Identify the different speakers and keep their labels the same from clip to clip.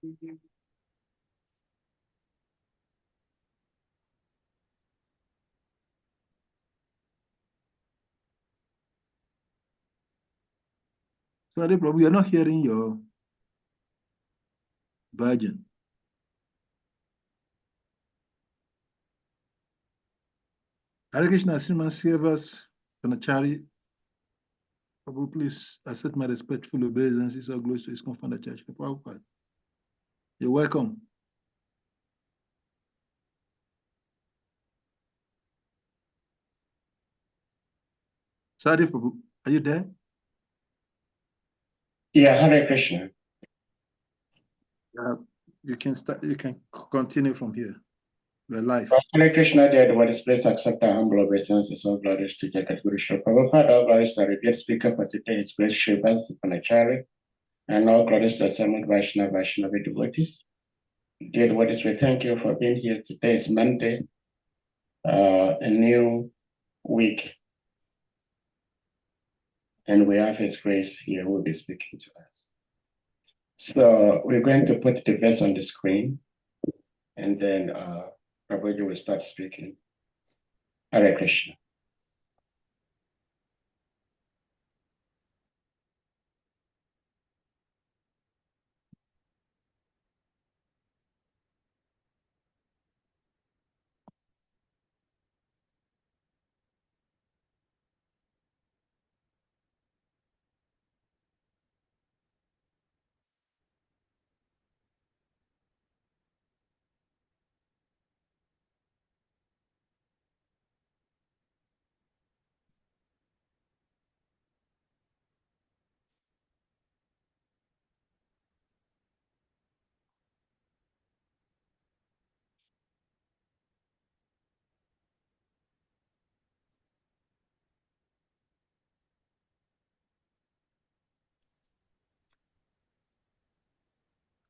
Speaker 1: Sorry, Prabhu, you're not hearing your virgin. Hare Krishna, Sriman SRIVAS, VANACARI. Prabhu, please accept my respectful obeisances. All glories to his confounder church. Prabhupada. You're welcome. Sorry, Prabhu, are you there?
Speaker 2: Yeah, Hare Krishna.
Speaker 1: You can start. You can continue from here. We're live.
Speaker 2: Hare Krishna, dear devotees, please accept our humble obeisances. All glories to Jagat Guru Srila Prabhupada. All glories to our revered speaker for today, His Grace Srivas VANACARI, and all glories to assembled Vaishnavi devotees. Dear devotees, we thank you for being here. Today is Monday, a new week, and we have His Grace here who will be speaking to us. So we're going to put the verse on the screen, and then Prabhuji will start speaking. Hare Krishna.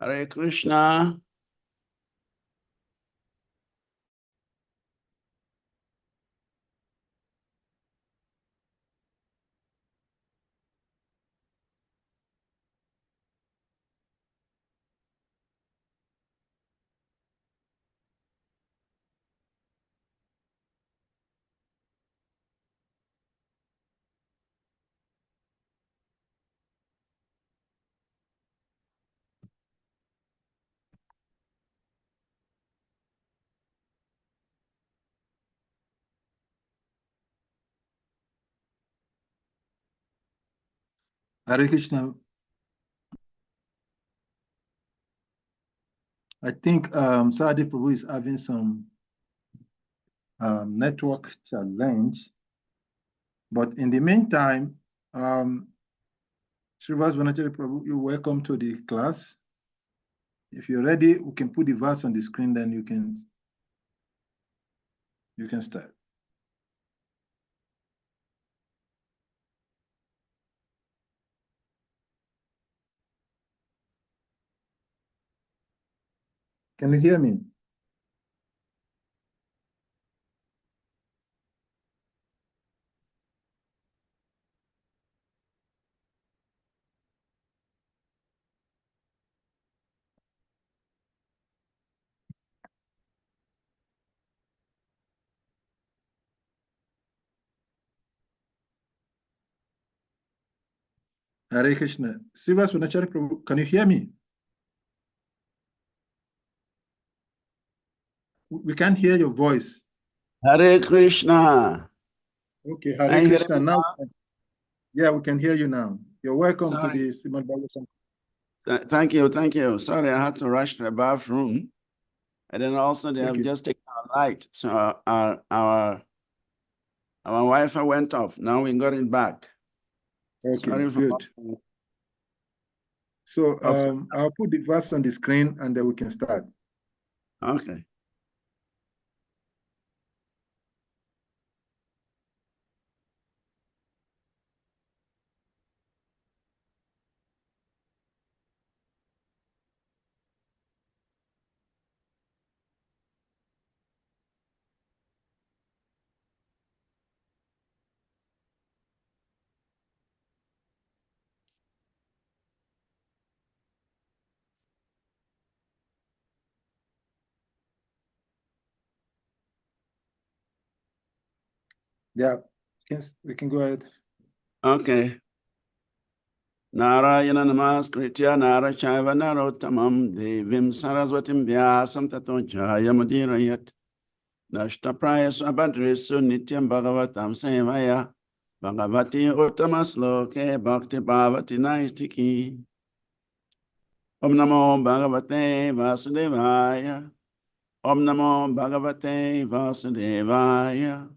Speaker 3: Hare Krishna.
Speaker 1: Hare Krishna. I think Sadi Prabhu is having some network challenge. But in the meantime, Srivas VANACARI Prabhu, you're welcome to the class. If you're ready, we can put the verse on the screen, then you can start. Can you hear me? Hare Krishna. Srivas VANACARI Prabhu, can you hear me? We can't hear your voice.
Speaker 3: Hare Krishna.
Speaker 1: Okay, Hare Krishna. Now, yeah, we can hear you now. You're welcome to the Srimad Bhagavatam.
Speaker 3: Thank you. Sorry, I had to rush to the bathroom. And then also they have just taken our light. So our Wi-Fi went off. Now we got it back.
Speaker 1: Okay, good. So
Speaker 3: okay.
Speaker 1: I'll put the verse on the screen and then we can start.
Speaker 3: Okay.
Speaker 1: Yeah, we can go ahead.
Speaker 3: Okay. Narayana Namaskritya Nara Shaiva Narottamam Devim Saraswatim Vyasam Tato Jayamudirayat Nashtapraya Swabhadresu Nityam Bhagavatam Sevaya Bhagavati Uttamasloke Bhakti Bhavati Naistiki Om Namo Bhagavate Vasudevaya Om Namo Bhagavate Vasudevaya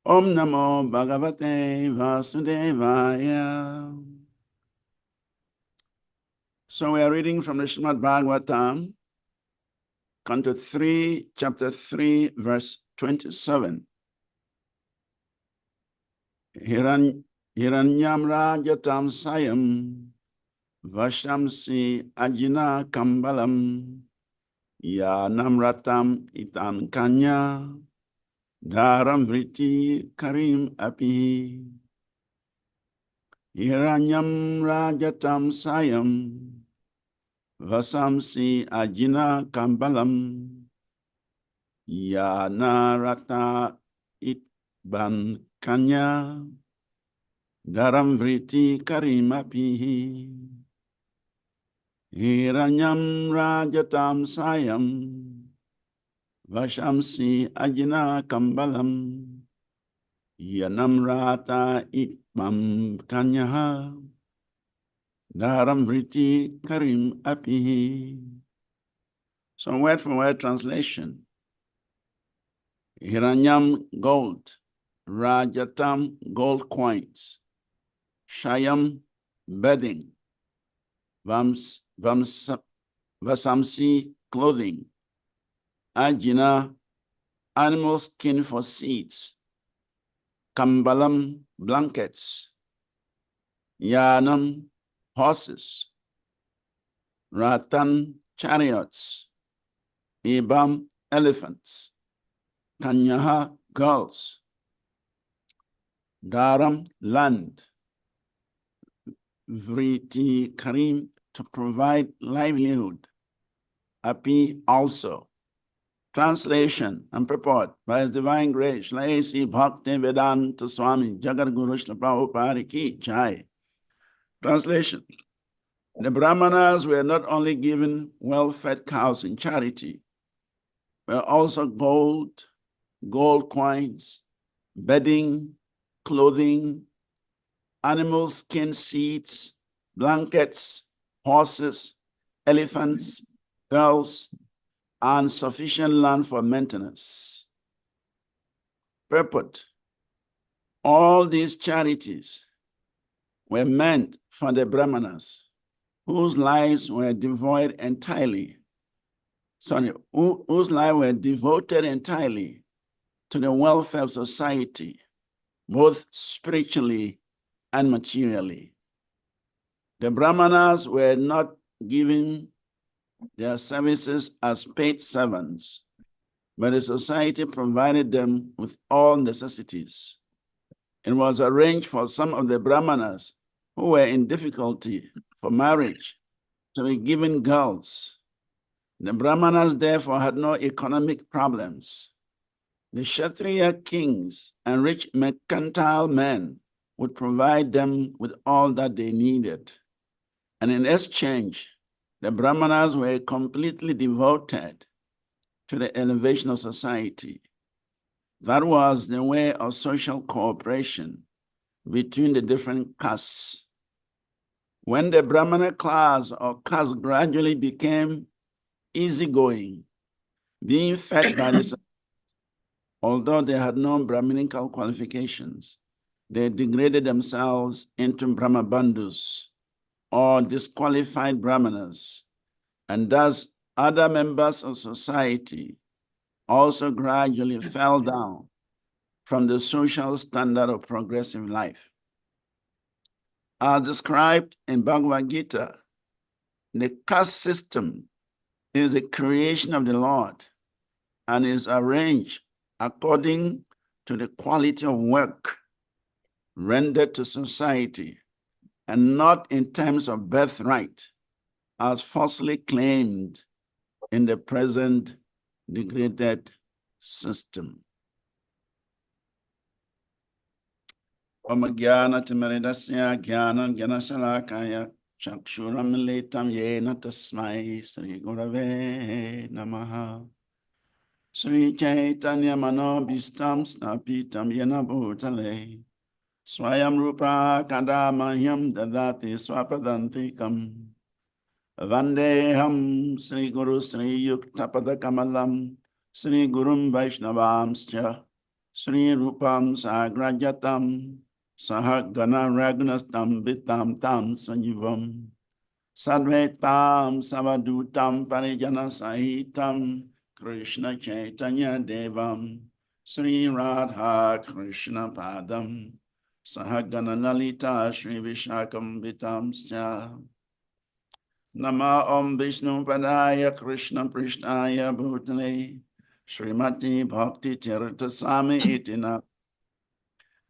Speaker 3: Om Namo Bhagavate Vasudevaya. So we are reading from the Srimad Bhagavatam, Canto 3, Chapter 3, verse 27. Hiranyam Rajatam Sayam Vashamsi Ajina Kambalam Yanamratam Itam Kanya Dharam Vriti Karim Api Hiranyam Rajatam Sayam Vasamsi Ajina Kambalam Yanarata Itban Kanya Dharam Vriti Karimapihi Hiranyam Rajatam Sayam Vashamsi Ajina Kambalam Yanamrata Itbam Kanya Dharam Vriti Karim Apihi. So word for word translation. Hiranyam gold, Rajatam gold coins, Shayam bedding, Vasamsi clothing, Ajina animal skin for seeds, Kambalam blankets, Yanam horses, Ratan chariots, Ibam elephants, Kanyaha girls, Dharam land, Vriti Karim to provide livelihood, Api also. Translation and purport by His Divine Grace, Shri Sri Bhakti Vedanta Swami Jagat Guru Srila Prabhupada Ki Jai. Translation. The Brahmanas were not only given well-fed cows in charity, but also gold coins, bedding, clothing, animal skin seeds, blankets, horses, elephants, girls, and sufficient land for maintenance. Purport. All these charities were meant for the Brahmanas, whose lives were devoted entirely to the welfare of society, both spiritually and materially. The Brahmanas were not giving their services as paid servants, but the society provided them with all necessities. It was arranged for some of the Brahmanas who were in difficulty for marriage to be given girls. The Brahmanas therefore had no economic problems. The Kshatriya kings and rich mercantile men would provide them with all that they needed. And in exchange, the Brahmanas were completely devoted to the elevation of society. That was the way of social cooperation between the different castes. When the Brahmana class or caste gradually became easygoing, being fed by the although they had no Brahminical qualifications, they degraded themselves into Brahma Bandhus or disqualified Brahmanas, and thus other members of society also gradually fell down from the social standard of progressive life. As described in Bhagavad Gita, the caste system is a creation of the Lord and is arranged according to the quality of work rendered to society and not in terms of birthright, as falsely claimed in the present degraded system. Omagana Timeridasya Gyanan Gyanasalakaya Chakshuram Militam Yena Tasmai Sri Gurave Namaha Sri Chaitanya Manobhistam Snapitam Yena Bhutale Swayam Rupa Kadamahyam Dadati Swapadantikam Vandeham Sri Guru Sri Yuktapada Kamalam Sri Gurum Vaishnavamscha Sri Rupam Sagrajatam Sahagana Ragnastam Vitam Tam Sanjivam Sadvetam Savadutam Parijana Sahitam Krishna Chaitanya Devam Sri Radha Krishna Padam Sahagana Lalita Sri Vishakam Vitamscha Nama Om Vishnu Padaya Krishna Prishnaya Bhutale Srimati Bhakti Tirtha Swami Itina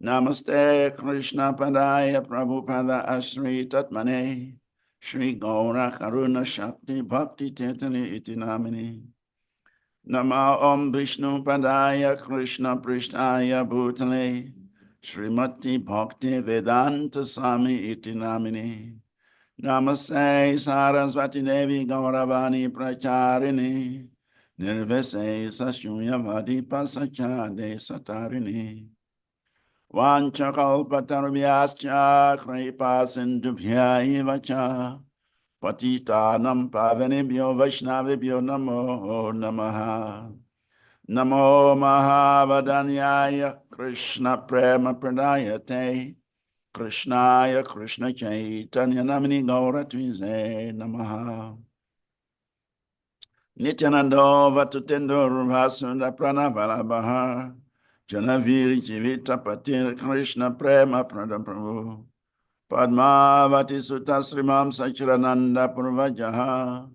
Speaker 3: Namaste Krishna Padaya Prabhupada Ashri Tatmane Shri Gaura Karuna Shakti Bhakti Tirtani Itinamini Nama Om Vishnu Padaya Krishna Prishnaya Bhutale Srimati Bhakti Vedanta Swami Itinamini Namaste Sarasvati Devi Gauravani Pracharini Nirvese Sashunyavadi Pasachade Satarini Vanchakalpatarvyascha Kripa Sindhubhya Ivacha Patitanam Pavanebhyo Vaishnavibhyo Namo Namaha Namo Mahavadanyaya Krishna Prema Pradayate Krishnaya Krishna Chaitanya Namini Gaura Twize Namaha Nityanando Vatutendo Vasunda Pranavala Bahar Janaviri Jivita Patir Krishna Prema Pradam Prabhu Padmavati Sutta Srimam Sachirananda Purvajaha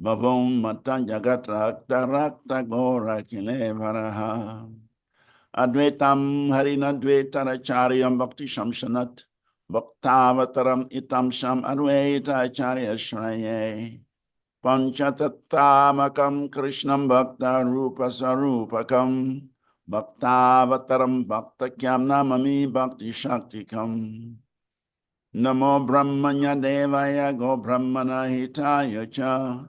Speaker 3: Bhavom Matan Jagat Rakta Rakta Gora Kilevaraha Advaitam Harinadvaitaracharyam Bhakti Shamshanat Bhaktavataram Itam Sham Advaita Acharya Shraye Panchatattamakam Krishnam Bhakta Rupa Sarupakam Bhaktavataram Bhaktakyam Namami Bhakti Shaktikam Namo Brahmanya Devaya Go Brahmana Hitaya Cha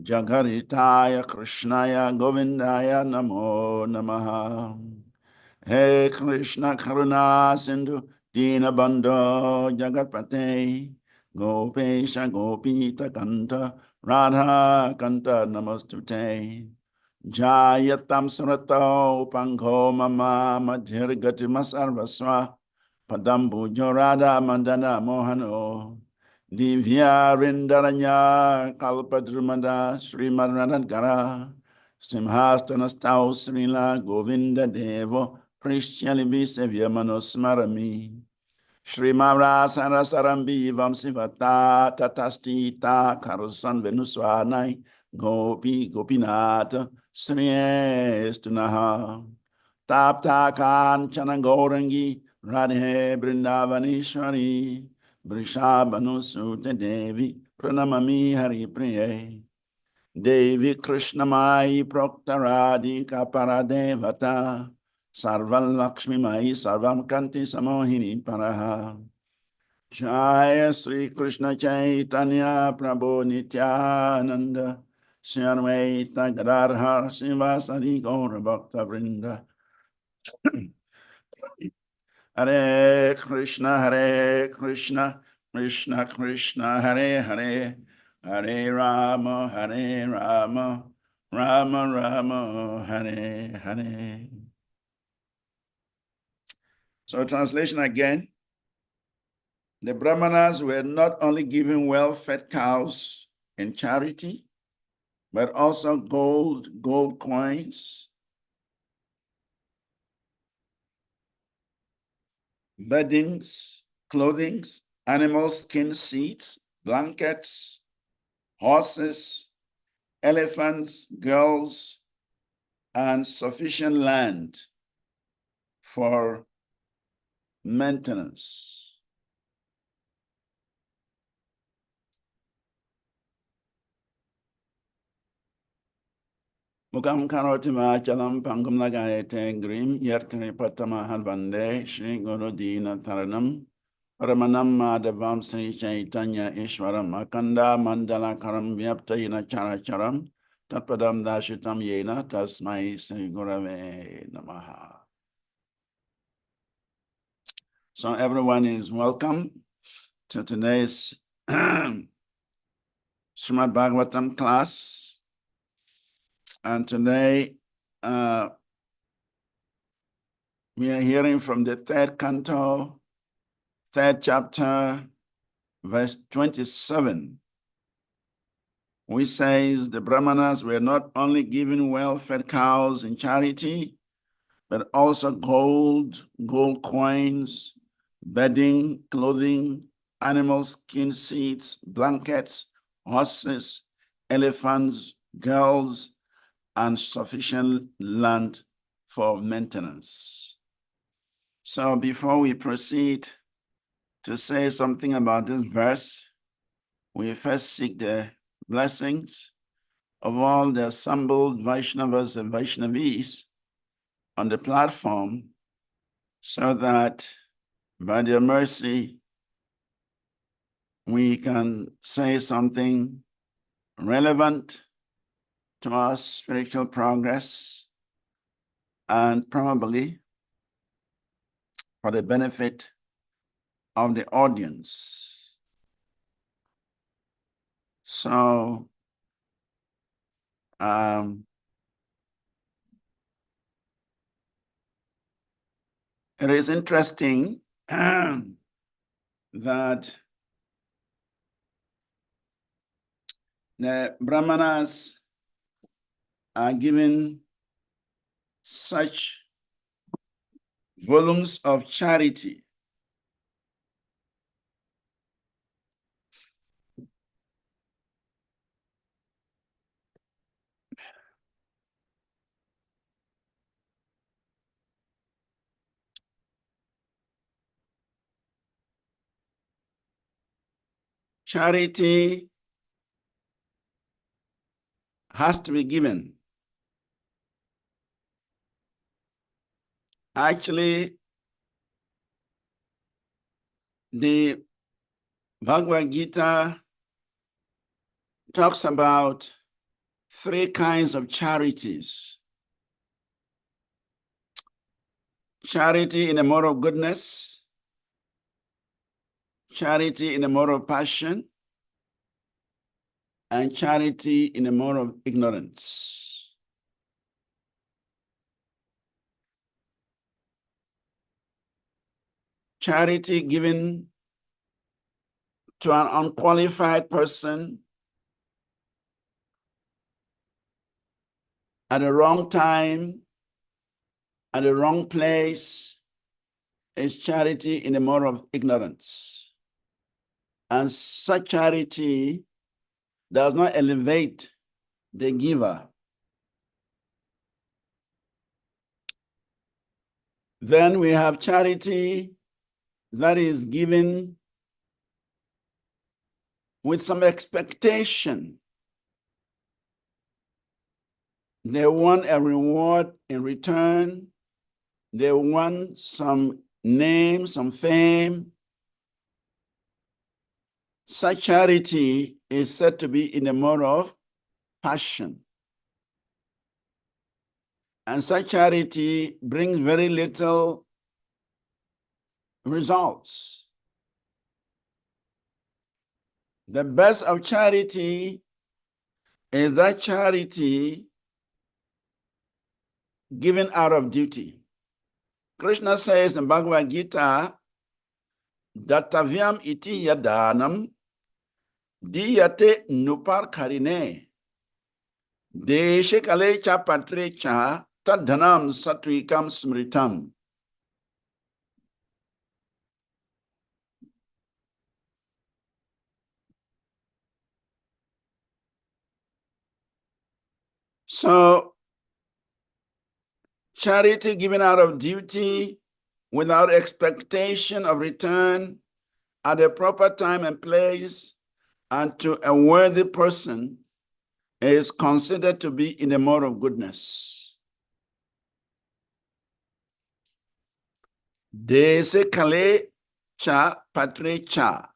Speaker 3: Jagharitaya Krishnaya Govindaya Namo Namaha Hey Krishna Karuna Sindhu Dinabandho Jagatpate Gopesha Gopita Kanta Radha Kanta Namostute Jayatam Surato Pango Mama Madhirgati Masarvaswa Padambu Jorada Mandana Mohano Divya Rindaranya Kalpadrumada Srimad Radhagara Simhastanastau Srila Govinda Devo Prishyali Bisevya Manosmarami Srimara Sarasarambi Vamsivata Tatastita Karusan Venuswanai Gopi Gopinata Sriyestunaha Tapta Kanchana Gaurangi Radhe Brindavanishwari Brishabhanusute Devi Pranamami Hari Priye Devi Krishnamai Proktaradi Kaparadevata Sarvam Lakshmi Mai Sarvam Kanti Samohini Paraha Jaya Sri Krishna Chaitanya Prabhu Nityananda Sri Advaita Gadadhar Srivasadi Gaura Bhakta Vrinda Hare Krishna Krishna Krishna Hare Hare Hare Rama Rama Rama Hare Hare. So translation again. The Brahmanas were not only given well-fed cows in charity, but also gold coins, beddings, clothing, animal skin seats, blankets, horses, elephants, girls, and sufficient land for maintenance. Mukam karotima chalam pangum lagayete grim yerkari patama halvande Shri Guru Dina Taranam Paramanam Madhavam Sri Chaitanya Ishwaram Akanda Mandala Karam Vyaptayina Characharam Tapadam Dashitam Yena Tasmai Sri Gurave Namaha. So everyone is welcome to today's Srimad Bhagavatam class. And today we are hearing from the third canto, third chapter, verse 27, which says the Brahmanas were not only given well-fed cows in charity, but also gold coins, bedding, clothing, animal skin seeds, blankets, horses, elephants, girls, and sufficient land for maintenance. So before we proceed to say something about this verse, we first seek the blessings of all the assembled Vaishnavas and Vaishnavis on the platform, so that by their mercy, we can say something relevant to our spiritual progress and probably for the benefit of the audience. So, it is interesting that the Brahmanas are given such volumes of charity. Charity has to be given. Actually, the Bhagavad Gita talks about 3 kinds of charities. Charity in a mode of goodness, charity in a mode of passion, and charity in a mode of ignorance. Charity given to an unqualified person at the wrong time, at the wrong place, is charity in a mode of ignorance. And such charity does not elevate the giver. Then we have charity that is given with some expectation. They want a reward in return. They want some name, some fame. Such charity is said to be in the mode of passion. And such charity brings very little results. The best of charity is that charity given out of duty. Krishna says in Bhagavad Gita, Dattavyam iti yadanam diyate nupar karine deshe kale cha patre cha tadhanam satrikam smritam. So, charity given out of duty without expectation of return at the proper time and place and to a worthy person is considered to be in the mode of goodness. Dese kale cha patre cha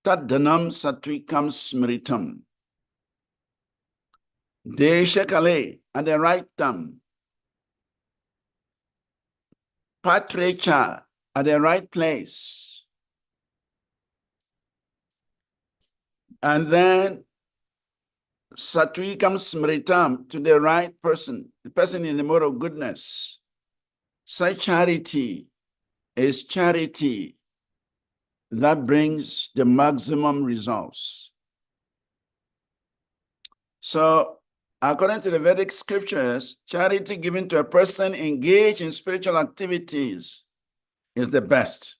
Speaker 3: taddanam satvicam smritam. Deshe kale at the right time. Patre cha at the right place. And then Satvicam smritam, to the right person, the person in the mode of goodness. Such charity is charity that brings the maximum results. So, according to the Vedic scriptures, charity given to a person engaged in spiritual activities is the best.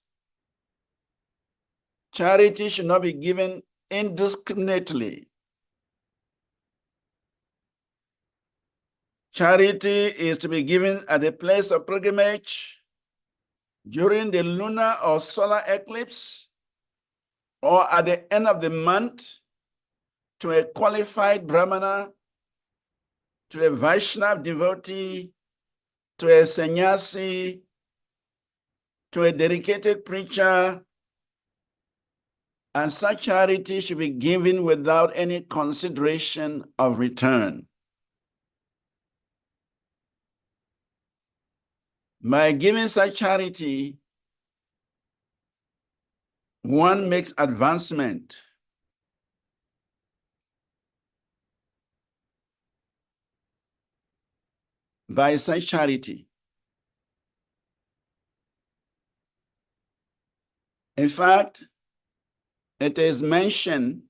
Speaker 3: Charity should not be given indiscriminately. Charity is to be given at a place of pilgrimage, during the lunar or solar eclipse, or at the end of the month, to a qualified Brahmana, to a Vaishnava devotee, to a sannyasi, to a dedicated preacher, and such charity should be given without any consideration of return. By giving such charity, one makes advancement. By such charity. In fact, it is mentioned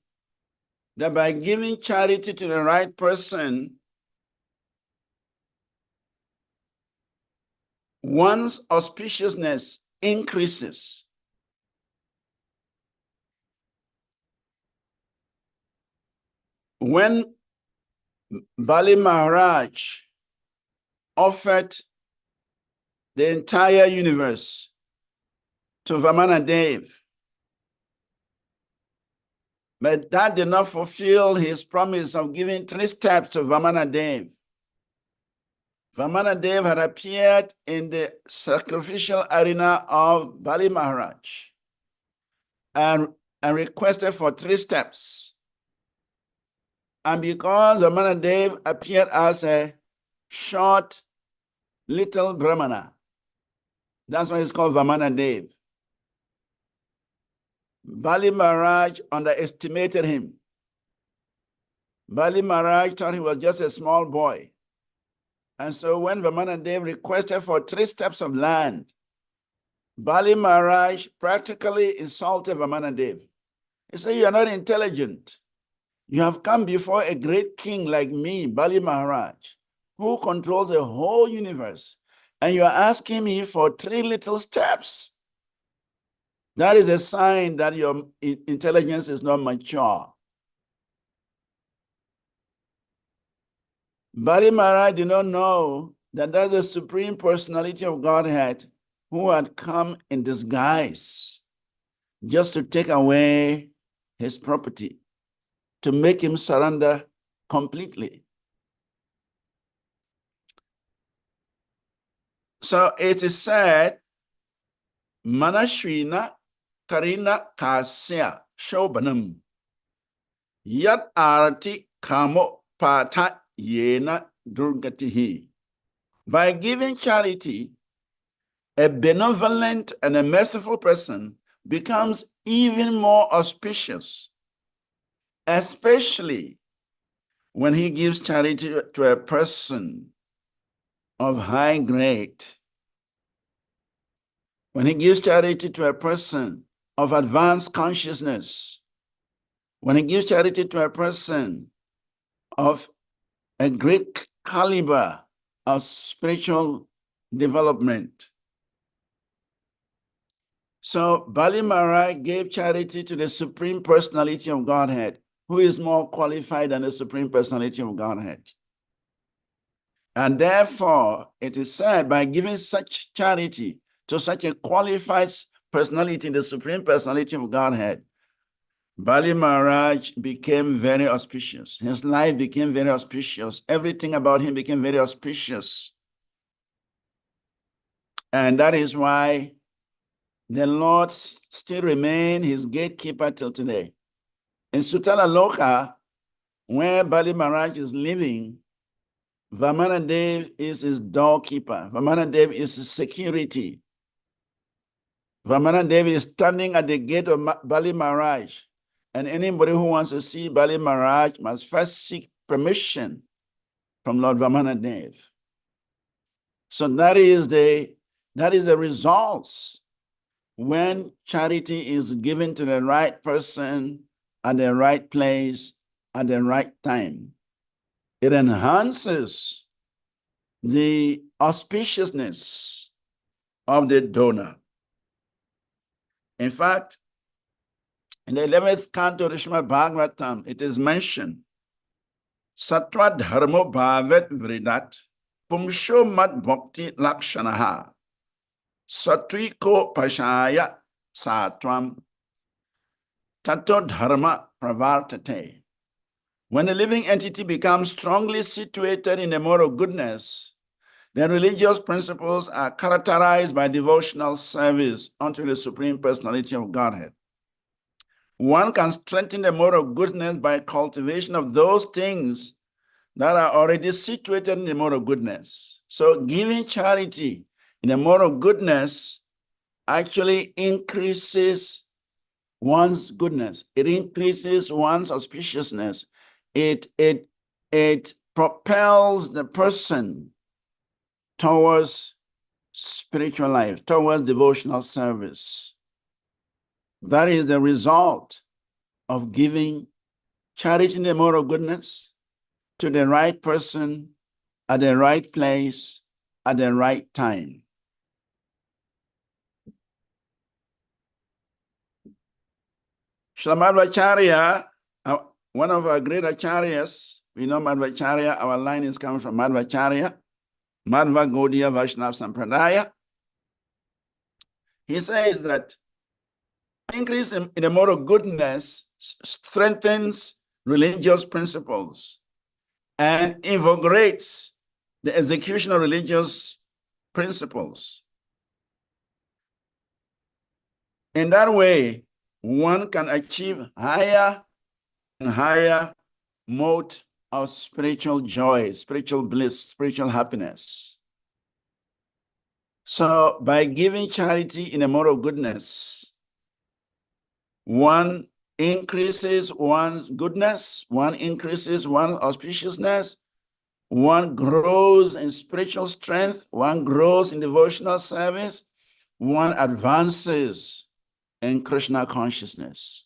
Speaker 3: that by giving charity to the right person, one's auspiciousness increases. When Bali Maharaj offered the entire universe to Vamanadev, but that did not fulfill his promise of giving 3 steps to Vamanadev. Vamanadev had appeared in the sacrificial arena of Bali Maharaj and requested for 3 steps. And because Vamanadev appeared as a short, little Brahmana, that's why it's called Vamanadev. Bali Maharaj underestimated him. Bali Maharaj thought he was just a small boy. And so when Vamanadev requested for 3 steps of land, Bali Maharaj practically insulted Vamanadev. He said, "You are not intelligent. You have come before a great king like me, Bali Maharaj, who controls the whole universe, and you are asking me for 3 little steps. That is a sign that your intelligence is not mature." Bali Maharaj did not know that that's the Supreme Personality of Godhead who had come in disguise just to take away his property, to make him surrender completely. So it is said, Manashwina Karina Kasya Shobanam Yat Arati Kamo Pata Yena Durgatihi. By giving charity, a benevolent and a merciful person becomes even more auspicious, especially when he gives charity to a person of high grade. When he gives charity to a person of advanced consciousness, when he gives charity to a person of a great caliber of spiritual development. So Bali Maharaj gave charity to the Supreme Personality of Godhead, who is more qualified than the Supreme Personality of Godhead. And therefore, it is said, by giving such charity to such a qualified personality, the Supreme Personality of Godhead, Bali Maharaj became very auspicious. His life became very auspicious. Everything about him became very auspicious. And that is why the Lord still remains his gatekeeper till today. In Sutala Loka, where Bali Maharaj is living, Vamana Dev is his doorkeeper. Vamana Dev is his security. Vamana Dev is standing at the gate of Bali Maharaj. And anybody who wants to see Bali Maharaj must first seek permission from Lord Vamana Dev. So that is the results when charity is given to the right person at the right place at the right time. It enhances the auspiciousness of the donor. In fact, in the 11th canto of the Srimad Bhagavatam, it is mentioned, Sattva dharmo bhavet vridat pumsho mad bhakti lakshanaha satwiko pashaya satvam tato dharma pravartate. When a living entity becomes strongly situated in the mode of goodness, then religious principles are characterized by devotional service unto the Supreme Personality of Godhead. One can strengthen the mode of goodness by cultivation of those things that are already situated in the mode of goodness. So giving charity in the mode of goodness actually increases one's goodness. It increases one's auspiciousness. It propels the person towards spiritual life, towards devotional service. That is the result of giving charity in the mode of goodness to the right person at the right place at the right time. Srila Madhvacharya, one of our great acharyas, we know Madhvacharya, our line is coming from Madhvacharya, Madhva Gaudiya Vaishnava Sampradaya. He says that increase in the mode of goodness strengthens religious principles and invigorates the execution of religious principles. In that way, one can achieve higher and higher mode of spiritual joy, spiritual bliss, spiritual happiness. So by giving charity in a mode of goodness, one increases one's goodness, one increases one's auspiciousness, one grows in spiritual strength, one grows in devotional service, one advances in Krishna consciousness.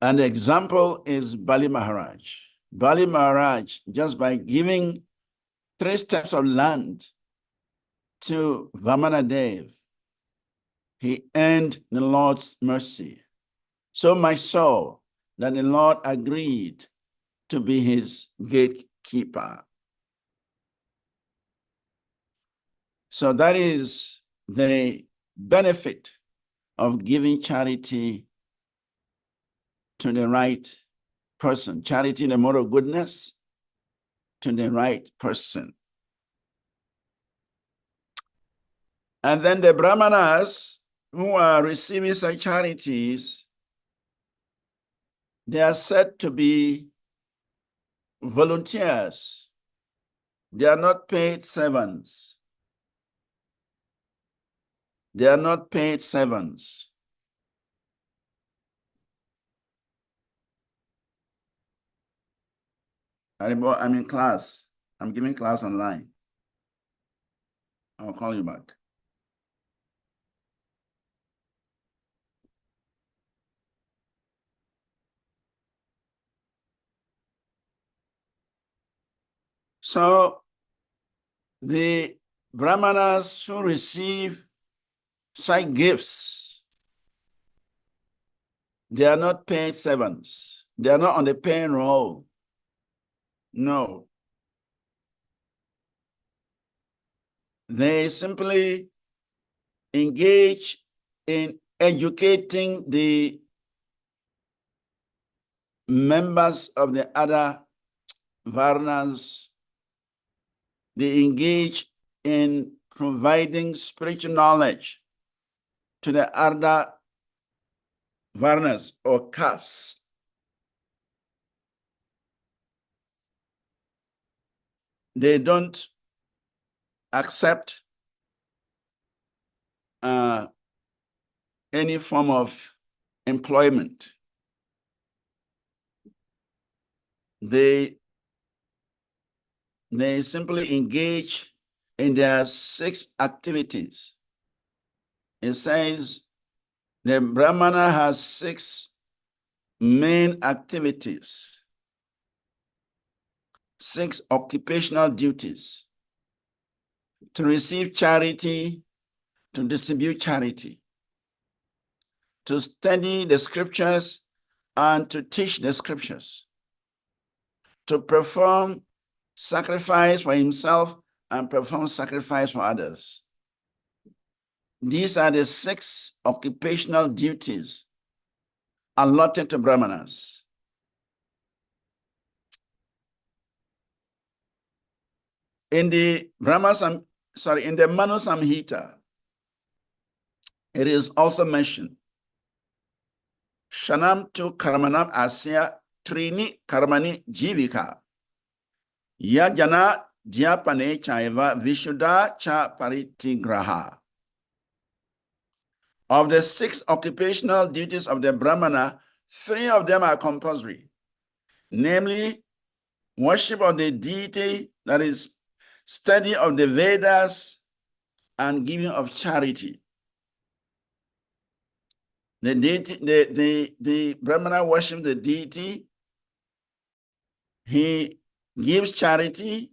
Speaker 3: And the example is Bali Maharaj. Bali Maharaj, just by giving 3 steps of land to Vamana Dev, he earned the Lord's mercy. So much so that the Lord agreed to be his gatekeeper. So that is the benefit of giving charity to the right person. Charity in the mode of goodness to the right person. And then the Brahmanas who are receiving such charities, they are said to be volunteers. They are not paid servants. They are not paid servants. I'm in class. I'm giving class online. I'll call you back. So the Brahmanas who receive such gifts, they are not paid servants. They are not on the payroll. No. They simply engage in educating the members of the other Varnas. They engage in providing spiritual knowledge to the other Varnas or castes. They don't accept any form of employment. They simply engage in their 6 activities. It says the Brahmana has 6 main activities, 6 occupational duties: to receive charity, to distribute charity, to study the scriptures and to teach the scriptures, to perform sacrifice for himself and perform sacrifice for others. These are the 6 occupational duties allotted to Brahmanas. In the in the Manu Samhita, it is also mentioned, Shanam tu karmanam asya trini karmani jivika. Yajana Dhyapane chaiva vishuddha cha paritigraha. Of the 6 occupational duties of the Brahmana, 3 of them are compulsory, namely worship of the deity, that is, study of the Vedas, and giving of charity. The deity, the Brahmana worships the deity, he gives charity,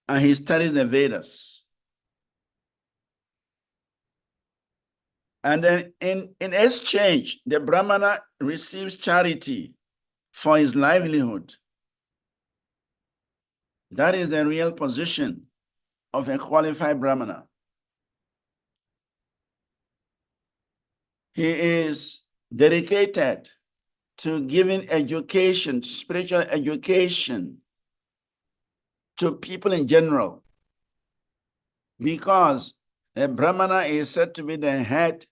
Speaker 3: and he studies the Vedas. And then in exchange, the Brahmana receives charity for his livelihood. That is the real position of a qualified Brahmana. He is dedicated to giving education, spiritual education to people in general, because a Brahmana is said to be the head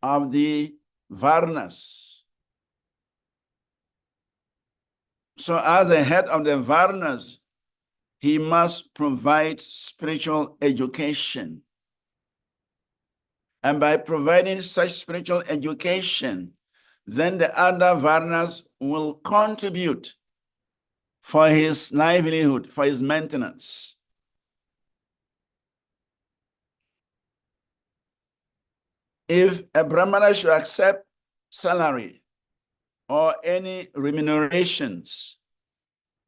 Speaker 3: of the Varnas. So as the head of the Varnas, he must provide spiritual education. And by providing such spiritual education, then the other Varnas will contribute for his livelihood, for his maintenance. If a Brahmana should accept salary or any remunerations,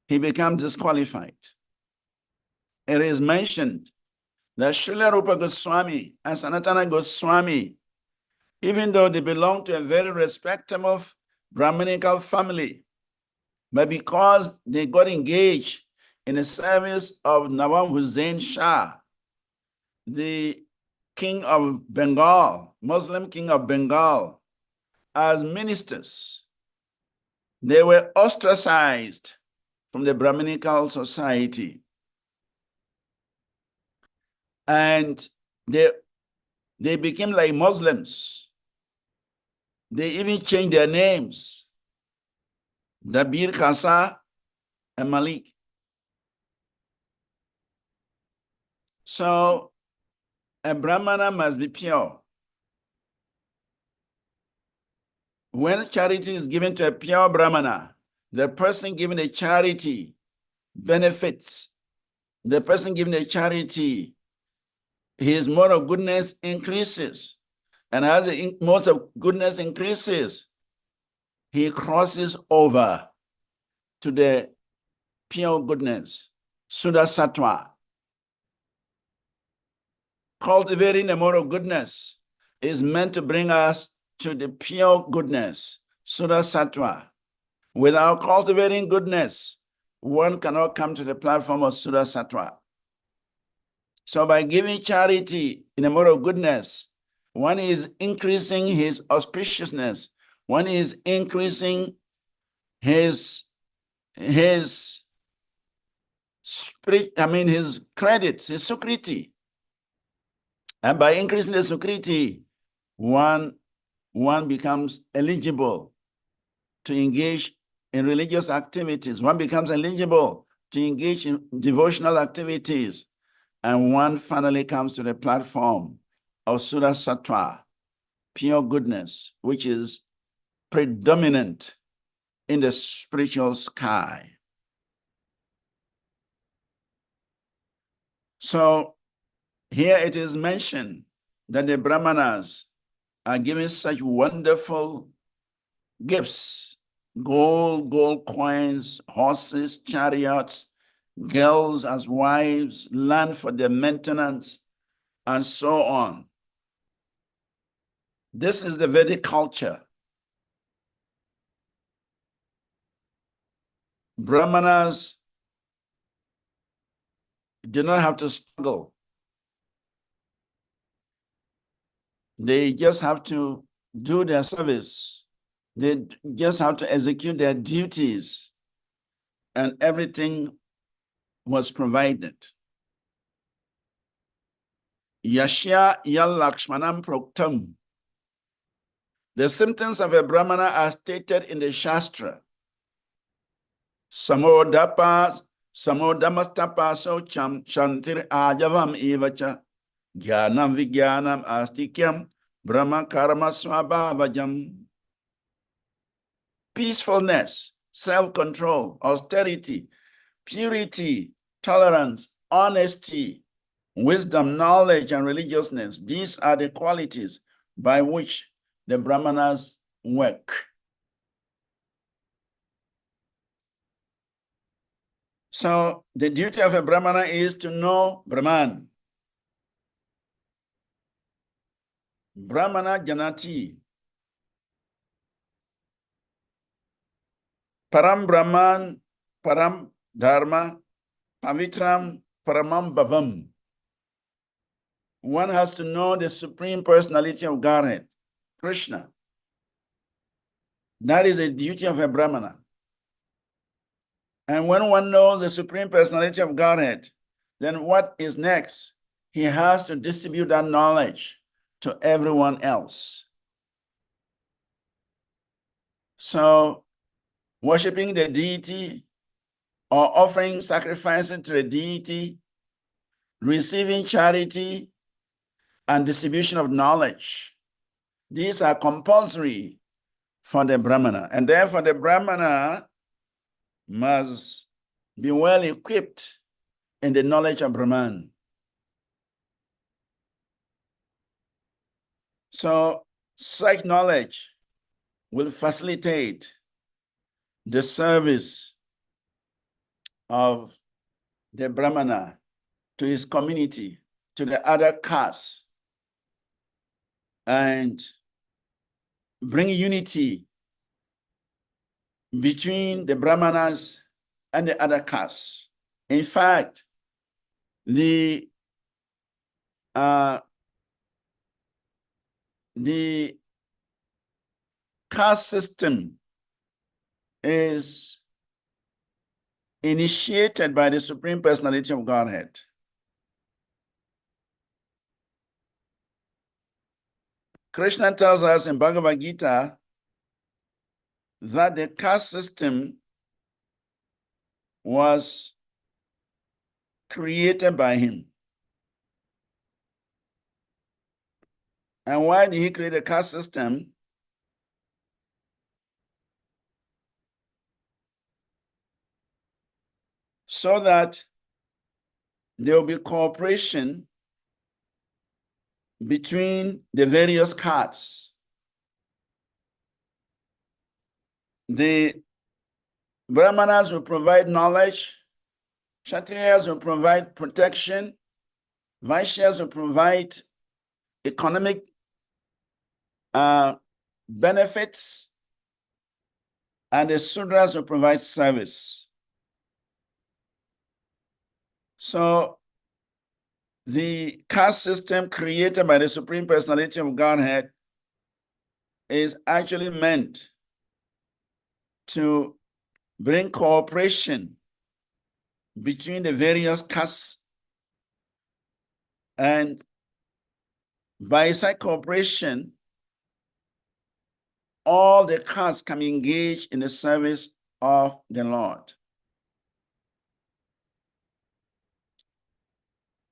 Speaker 3: he becomes disqualified. It is mentioned that Srila Rupa Goswami and Sanatana Goswami, even though they belong to a very respectable Brahminical family, but because they got engaged in the service of Nawab Hussain Shah, the king of Bengal, Muslim king of Bengal, as ministers, they were ostracized from the Brahminical society. And they became like Muslims. They even changed their names, Dabir Khasa and Malik. So a Brahmana must be pure. When charity is given to a pure Brahmana, the person given the charity benefits. The person given the charity, his moral goodness increases. And as the moral goodness increases, he crosses over to the pure goodness, Suddha Sattva. Cultivating the moral goodness is meant to bring us to the pure goodness, Suddha Sattva. Without cultivating goodness, one cannot come to the platform of Suddha Sattva. So by giving charity in the moral goodness, one is increasing his auspiciousness, one is increasing his spirit, his credits, his security. And by increasing the security, one becomes eligible to engage in religious activities. One becomes eligible to engage in devotional activities. And one finally comes to the platform of Sura Sattva, pure goodness, which is predominant in the spiritual sky. So here it is mentioned that the Brahmanas are given such wonderful gifts: gold coins, horses, chariots, girls as wives, land for their maintenance, and so on. This is the Vedic culture. Brahmanas do not have to struggle. They just have to do their service. They just have to execute their duties, and everything was provided. Yashya yal Lakshmanam proktam. The symptoms of a Brahmana are stated in the Shastra. Samodamastapa socham shantir ajavam evacha jnanam vijnanam astikyam brahma karma swabhavajam. Peacefulness, self-control, austerity, purity, tolerance, honesty, wisdom, knowledge, and religiousness. These are the qualities by which the Brahmanas work. So the duty of a Brahmana is to know Brahman. Brahmana janati. Param Brahman, Param Dharma, Pavitram, Paramam Bhavam. One has to know the Supreme Personality of Godhead, Krishna. That is a duty of a Brahmana. And when one knows the Supreme Personality of Godhead, then what is next? He has to distribute that knowledge to everyone else. So, worshiping the deity or offering sacrifices to the deity, receiving charity, and distribution of knowledge, these are compulsory for the Brahmana. And therefore, the Brahmana must be well equipped in the knowledge of Brahman. So, such knowledge will facilitate the service of the Brahmana to his community, to the other castes, and bring unity between the Brahmanas and the other castes. In fact, the caste system is initiated by the Supreme Personality of Godhead. Krishna tells us in Bhagavad Gita that the caste system was created by him. And why did he create a caste system? So that there will be cooperation between the various castes. The Brahmanas will provide knowledge, Kshatriyas will provide protection, Vaishyas will provide economic benefits, and the Sudras will provide service. So the caste system created by the Supreme Personality of Godhead is actually meant to bring cooperation between the various castes, and by such cooperation, all the castes can engage in the service of the Lord.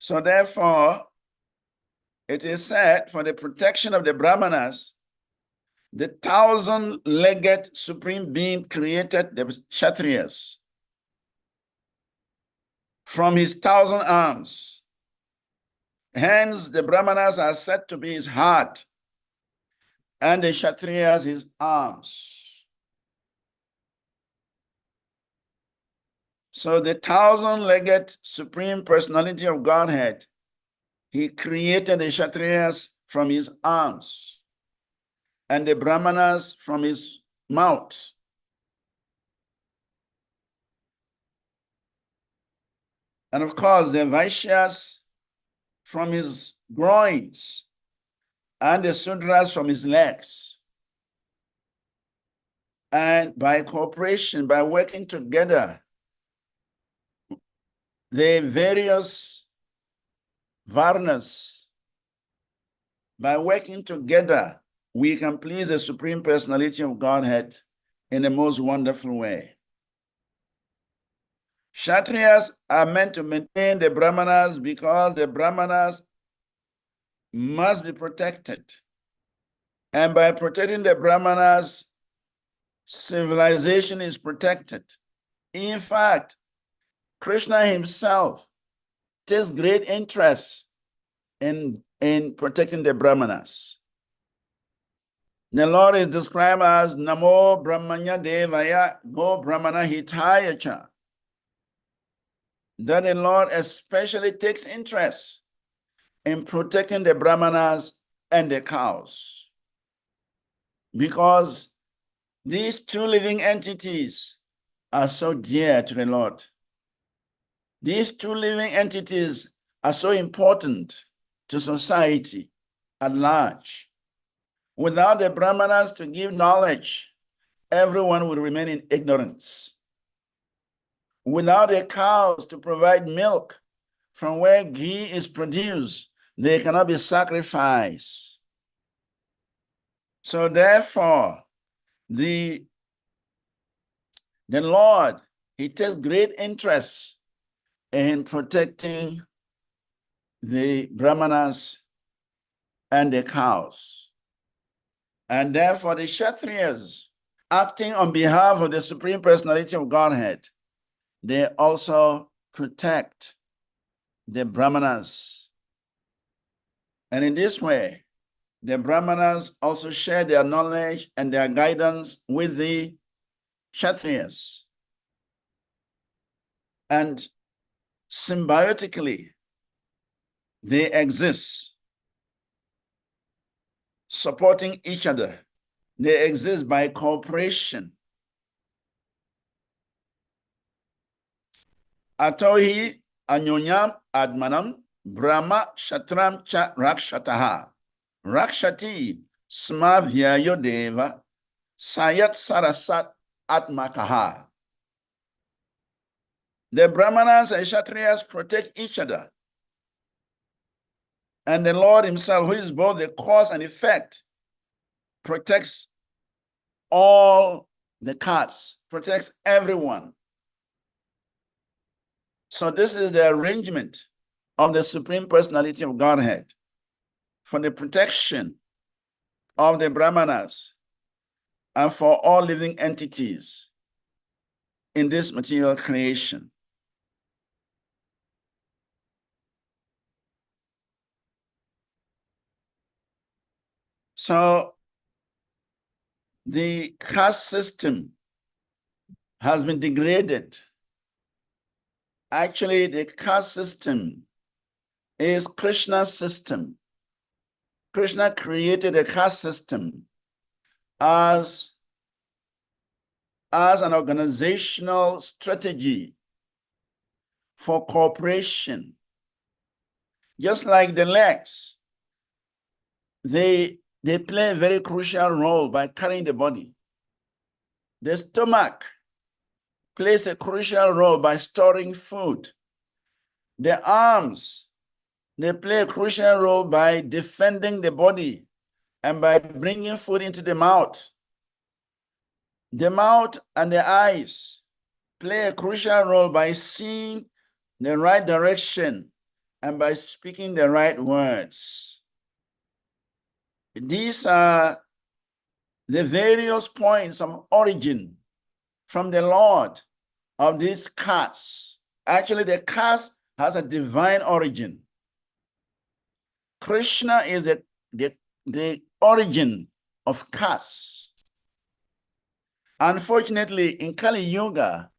Speaker 3: So therefore, it is said, for the protection of the Brahmanas, the 1,000-legged Supreme Being created the Kshatriyas from his 1,000 arms. Hence, the Brahmanas are said to be his heart, and the Kshatriyas his arms. So the 1,000-legged Supreme Personality of Godhead, he created the Kshatriyas from his arms and the Brahmanas from his mouth. And of course, the Vaishyas from his groins and the Sudras from his legs. And by cooperation, by working together, the various Varnas, by working together, we can please the Supreme Personality of Godhead in the most wonderful way. Kshatriyas are meant to maintain the Brahmanas because the Brahmanas must be protected. And by protecting the Brahmanas, civilization is protected. In fact, Krishna himself takes great interest in protecting the Brahmanas. The Lord is described as Namo Brahmanya Devaya Go Brahmana Hitaya Cha. That the Lord especially takes interest in protecting the Brahmanas and the cows, because these two living entities are so dear to the Lord. These two living entities are so important to society at large. Without the Brahmanas to give knowledge, everyone would remain in ignorance. Without the cows to provide milk from where ghee is produced, they cannot be sacrificed. So therefore, the Lord, he takes great interest in protecting the Brahmanas and the cows. And therefore, the Kshatriyas, acting on behalf of the Supreme Personality of Godhead, they also protect the Brahmanas. And in this way, the Brahmanas also share their knowledge and their guidance with the Kshatriyas. And symbiotically, they exist, supporting each other. They exist by cooperation. Atohi anyonyam admanam brahma shatram cha rakshataha. Rakshati smavyayo deva sayat sarasat atmakaha. The Brahmanas and Kshatriyas protect each other. And the Lord himself, who is both the cause and effect, protects all the castes, protects everyone. So this is the arrangement of the Supreme Personality of Godhead for the protection of the Brahmanas and for all living entities in this material creation. So the caste system has been degraded. Actually, the caste system is Krishna's system. Krishna created a caste system as an organizational strategy for cooperation Just like the legs, they play a very crucial role by carrying the body. The stomach plays a crucial role by storing food. The arms, they play a crucial role by defending the body and by bringing food into the mouth. The mouth and the eyes play a crucial role by seeing the right direction and by speaking the right words. These are the various points of origin from the Lord of these castes. Actually, the caste has a divine origin. Krishna is the origin of castes. Unfortunately, in Kali Yuga,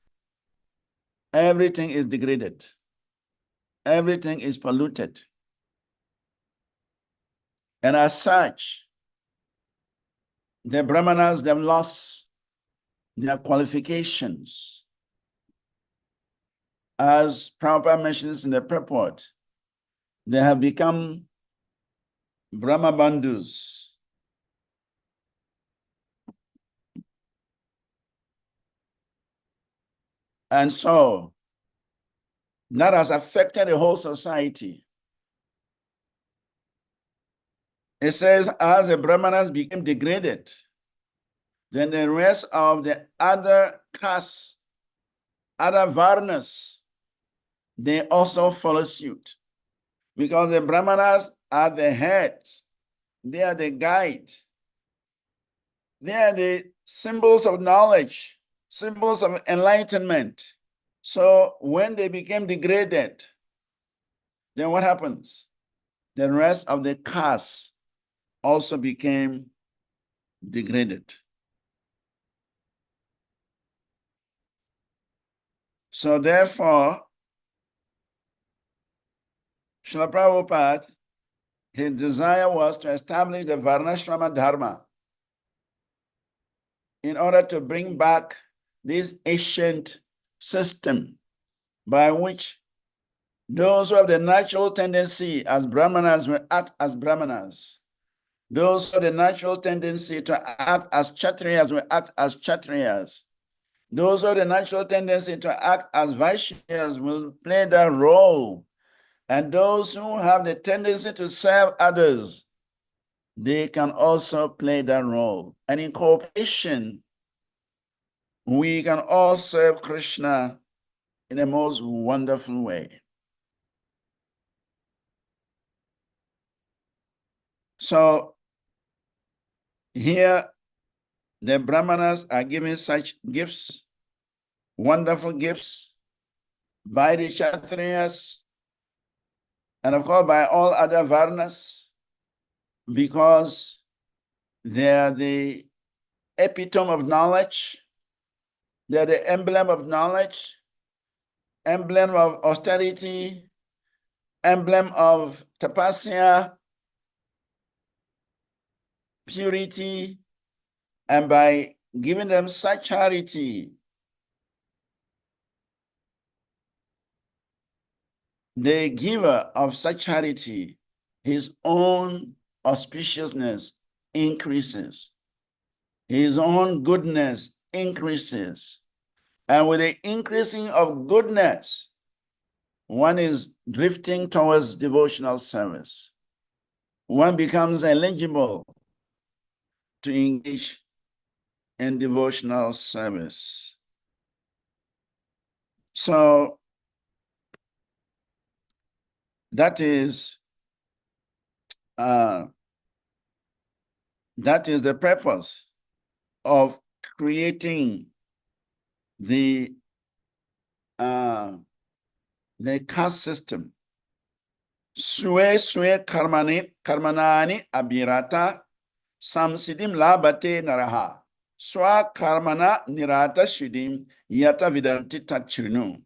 Speaker 3: everything is degraded. Everything is polluted. And as such, the Brahmanas, they've lost their qualifications. As Prabhupada mentions in the purport, they have become Brahma Bandhus. And so that has affected the whole society. It says, as the Brahmanas became degraded, then the rest of the other castes, other varnas, they also follow suit. Because the Brahmanas are the heads, they are the guide, they are the symbols of knowledge, symbols of enlightenment. So when they became degraded, then what happens? The rest of the castes also became degraded. So therefore, Srila Prabhupada, his desire was to establish the Varnashrama Dharma in order to bring back this ancient system by which those who have the natural tendency as Brahmanas will act as Brahmanas. Those who have the natural tendency to act as Kshatriyas will act as Kshatriyas. Those who have the natural tendency to act as Vaishyas will play that role. And those who have the tendency to serve others, they can also play that role. And in cooperation, we can all serve Krishna in a most wonderful way. So here, the Brahmanas are given such gifts, wonderful gifts, by the Kshatriyas, and of course by all other Varnas, because they are the epitome of knowledge, they are the emblem of knowledge, emblem of austerity, emblem of tapasya, purity, and by giving them such charity, the giver of such charity, his own auspiciousness increases, his own goodness increases. And with the increasing of goodness, one is drifting towards devotional service. One becomes eligible to engage in devotional service. So that is the purpose of creating the caste system. Sue karmanani abirata samsidim labate naraha. Swa karmana nirata shidim yata vidanti tachrinu.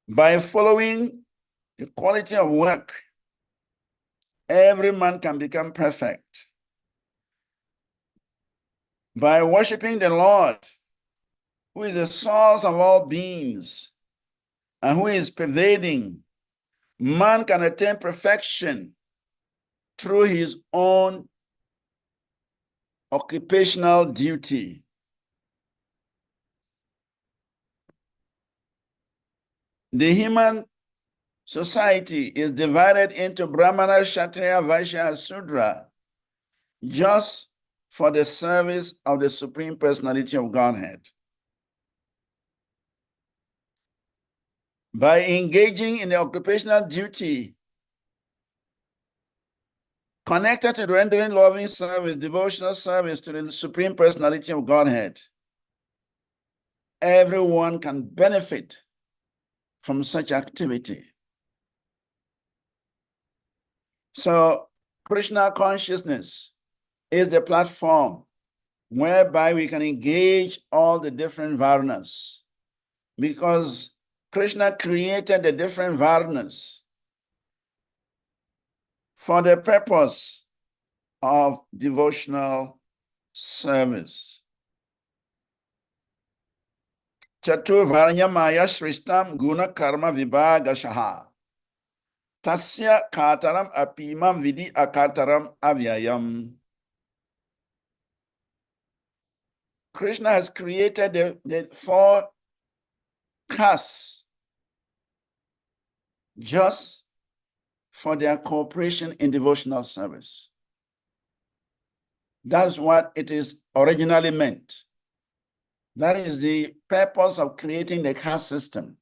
Speaker 3: By following the quality of work, every man can become perfect. By worshiping the Lord, who is the source of all beings, and who is pervading, man can attain perfection through his own occupational duty. The human society is divided into Brahmana, Kshatriya, Vaishya, and Sudra just for the service of the Supreme Personality of Godhead. By engaging in the occupational duty connected to rendering loving service, devotional service to the Supreme Personality of Godhead, everyone can benefit from such activity. So Krishna consciousness is the platform whereby we can engage all the different varnas, because Krishna created the different varnas for the purpose of devotional service. Chatur Varanyamaya Sristam Guna Karma Vibhaga Shaha. Tasya Kataram Apimam Vidi Akataram Avyayam. Krishna has created the 4 castes just for their cooperation in devotional service. That's what it is originally meant. That is the purpose of creating the caste system,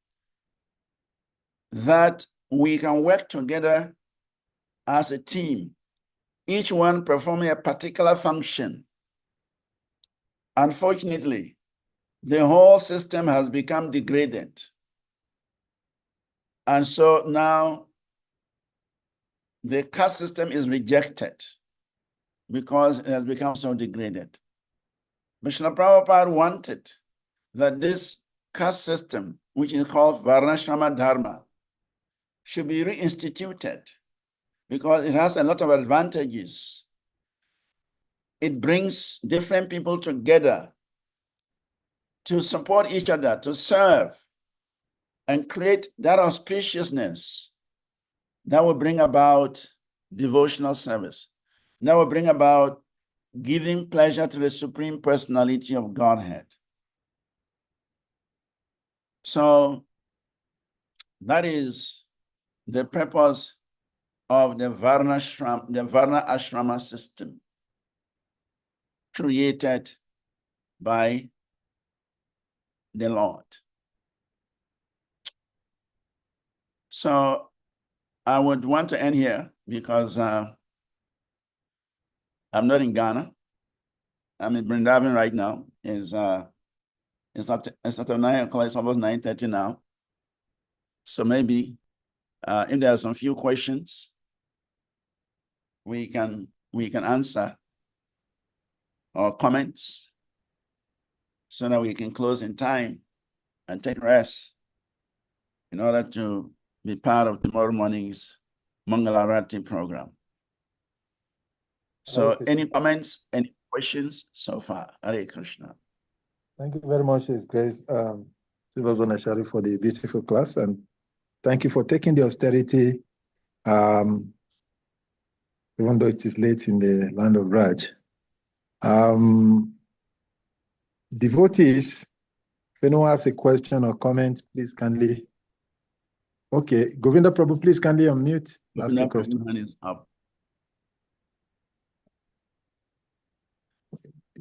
Speaker 3: that we can work together as a team, each one performing a particular function. Unfortunately, the whole system has become degraded. And so now the caste system is rejected because it has become so degraded. But Srila Prabhupada wanted that this caste system, which is called Varnashrama Dharma, should be reinstituted because it has a lot of advantages. It brings different people together to support each other, to serve, and create that auspiciousness that will bring about devotional service, that will bring about giving pleasure to the Supreme Personality of Godhead. So that is the purpose of the Varna Ashrama system created by the Lord. So I would want to end here because I'm not in Ghana. I'm in Brindavan right now. It's after 9 o'clock, it's almost 9:30 now. So maybe if there are some few questions, we can answer, or comments, so that we can close in time and take rest in order to be part of tomorrow morning's Mangalarati program. So any comments, any questions so far? Hare Krishna.
Speaker 1: Thank you very much, His Grace, SRIVAS Vanacari, for the beautiful class, and thank you for taking the austerity, even though it is late in the land of Raj. Devotees, if anyone has a question or comment, please kindly. Okay, Govinda Prabhu, please kindly unmute. Ask a question.
Speaker 3: Hand is up.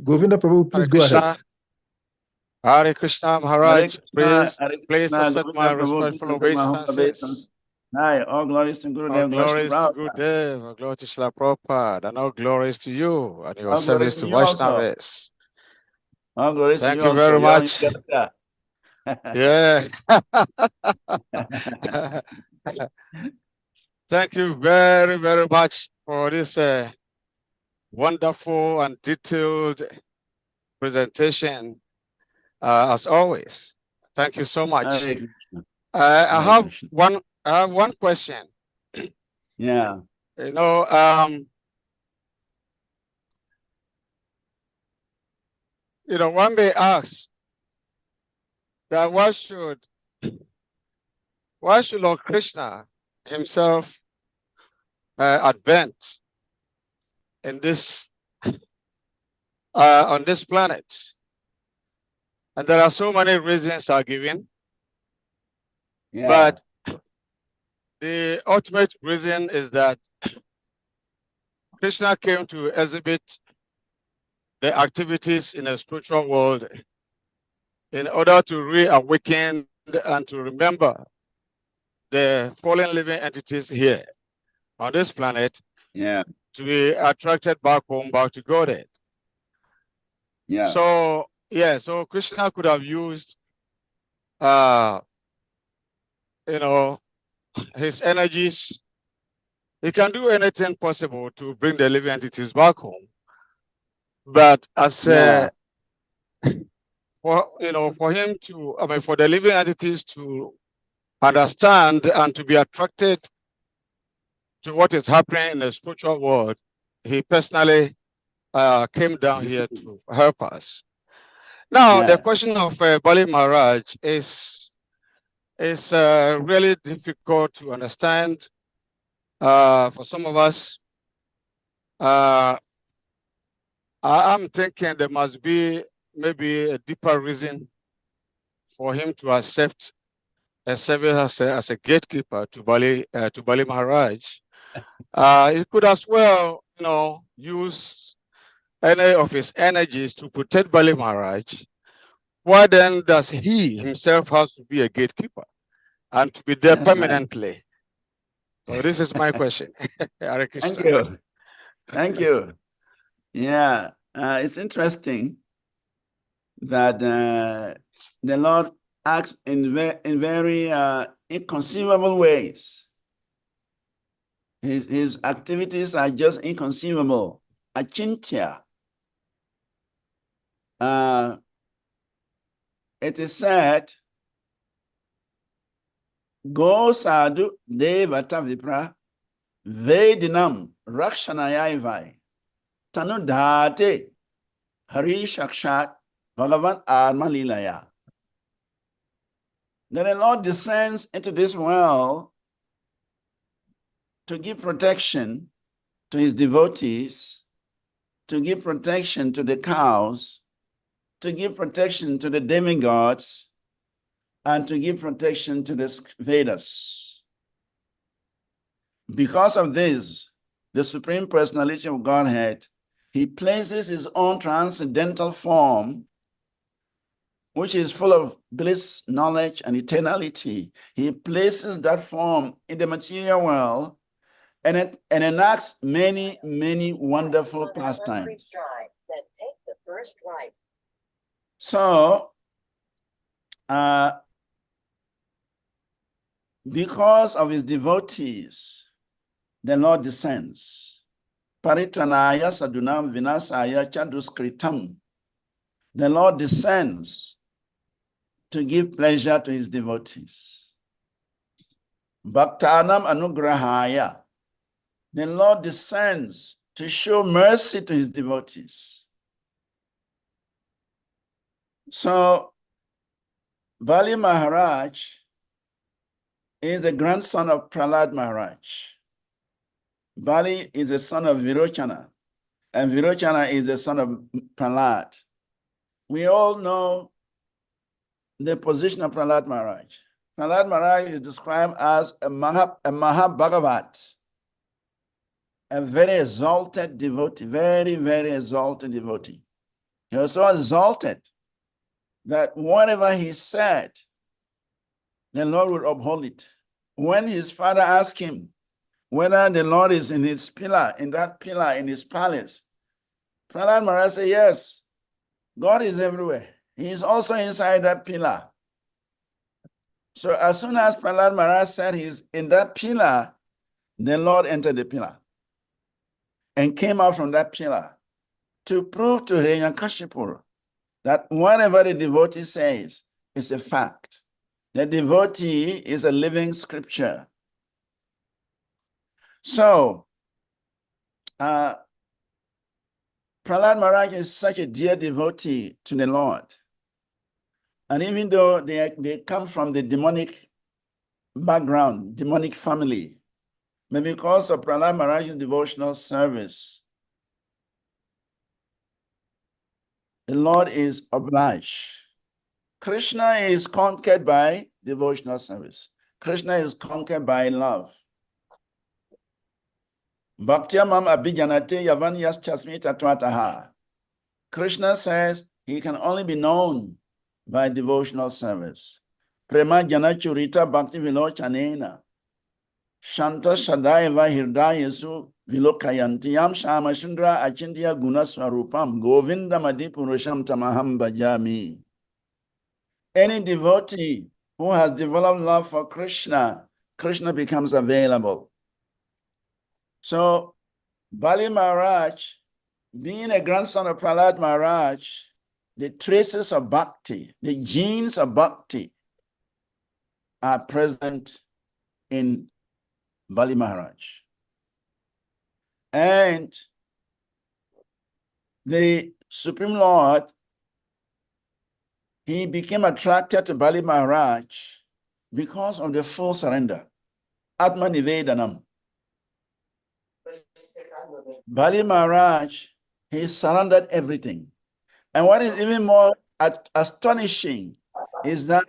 Speaker 1: Govinda Prabhu, please go ahead.
Speaker 4: Hare Krishna, Maharaj, please accept my respectful obeisances.
Speaker 3: Hi, all glories to Gurudev.
Speaker 4: All glories to Gurudev, all glory to Srila Prabhupada, and all glories to you and your
Speaker 3: All
Speaker 4: service to Vaishnavas.
Speaker 3: All glories
Speaker 4: Thank
Speaker 3: to you
Speaker 4: you very much. Yeah. Thank you very, very much for this wonderful and detailed presentation, as always. Thank you so much. I have one question.
Speaker 3: Yeah.
Speaker 4: You know, one may ask that why should Lord Krishna himself advent in this on this planet. And there are so many reasons are given, but the ultimate reason is that Krishna came to exhibit the activities in the spiritual world in order to reawaken and to remember the fallen living entities here on this planet to be attracted back home, back to Godhead. So Krishna could have used his energies. He can do anything possible to bring the living entities back home. But as for him to, for the living entities to understand and to be attracted to what is happening in the spiritual world, he personally came down here to help us. Now, the question of Bali Maharaj is really difficult to understand for some of us. I'm thinking there must be maybe a deeper reason for him to accept a service as a gatekeeper to Bali Maharaj. He could as well, use any of his energies to protect Bali Maharaj. Why then does he himself have to be a gatekeeper and to be there permanently? So this is my question.
Speaker 3: Thank you. Thank you. Yeah, it's interesting that the Lord acts in very inconceivable ways. His activities are just inconceivable. Achintya. It is said, Go sadhu devata vipra vedinam rakshanayavai tanu dhate hari shakshat bhagavan armalilaya. Then the Lord descends into this world to give protection to his devotees, to give protection to the cows, to give protection to the demigods, and to give protection to the Vedas. Because of this, the Supreme Personality of Godhead, he places his own transcendental form, which is full of bliss, knowledge, and eternality. He places that form in the material world and enacts many, many wonderful pastimes. So, because of his devotees, the Lord descends. Paritranaya sadunam vinasaya chaduskritam. The Lord descends to give pleasure to his devotees. Bhaktanam anugrahaya. The Lord descends to show mercy to his devotees. So, Bali Maharaj is the grandson of Prahlad Maharaj. Bali is the son of Virochana, and Virochana is the son of Prahlad. We all know the position of Prahlad Maharaj. Prahlad Maharaj is described as a Mahabhagavat, a very exalted devotee, very, very exalted devotee. He was so exalted that whatever he said, the Lord would uphold it. When his father asked him whether the Lord is in his pillar, in that pillar in his palace, Prahlad Maharaj said, yes, God is everywhere. He is also inside that pillar. So as soon as Prahlad Maharaj said he's in that pillar, the Lord entered the pillar and came out from that pillar to prove to Hiranyakashipu that whatever the devotee says is a fact. The devotee is a living scripture. So, Prahlad Maharaj is such a dear devotee to the Lord. And even though they come from the demonic background, demonic family, But because of Prahlad Maharaj's devotional service, the Lord is obliged. Krishna is conquered by devotional service. Krishna is conquered by love. Bhaktyamam abhijanate yavan yaschasmi tatwataha. Krishna says he can only be known by devotional service. Prema jana churita bhakti vilochanena. Shanta Shadaiva Hirdayasu Vilokayantiyam Shamashundra Achindya Gunaswarupam Govinda Madipurusham Tamaham Bhajami. Any devotee who has developed love for Krishna, Krishna becomes available. So Bali Maharaj, being a grandson of Prahlad Maharaj, the traces of bhakti, the genes of bhakti are present in Bali Maharaj. And the Supreme Lord, he became attracted to Bali Maharaj because of the full surrender. Atma Nivedanam. Bali Maharaj, he surrendered everything. And what is even more astonishing is that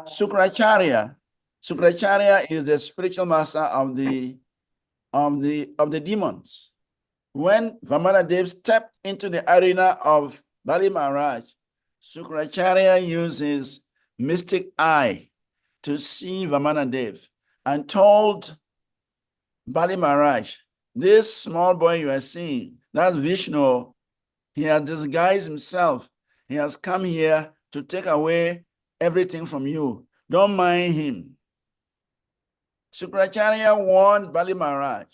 Speaker 3: Sukracharya is the spiritual master of the demons. When Vamanadev stepped into the arena of Bali Maharaj, Sukracharya used his mystic eye to see Vamanadev and told Bali Maharaj, this small boy you are seeing, that's Vishnu. He has disguised himself. He has come here to take away everything from you. Don't mind him. Sukracharya warned Bali Maharaj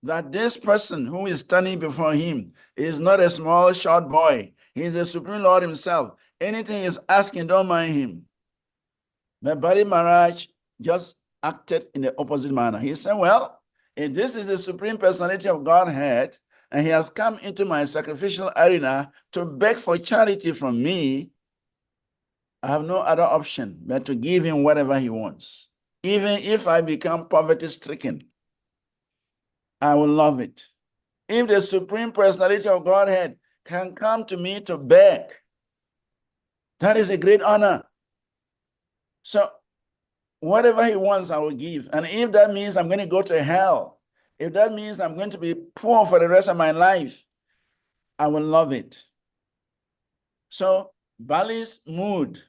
Speaker 3: that this person who is standing before him is not a small, short boy. He is the Supreme Lord himself. Anything he's asking, don't mind him. But Bali Maharaj just acted in the opposite manner. He said, well, if this is the Supreme Personality of Godhead, and he has come into my sacrificial arena to beg for charity from me, I have no other option but to give him whatever he wants. Even if I become poverty-stricken, I will love it. If the Supreme Personality of Godhead can come to me to beg, that is a great honor. So whatever he wants, I will give. And if that means I'm going to go to hell, if that means I'm going to be poor for the rest of my life, I will love it. So Bali's mood,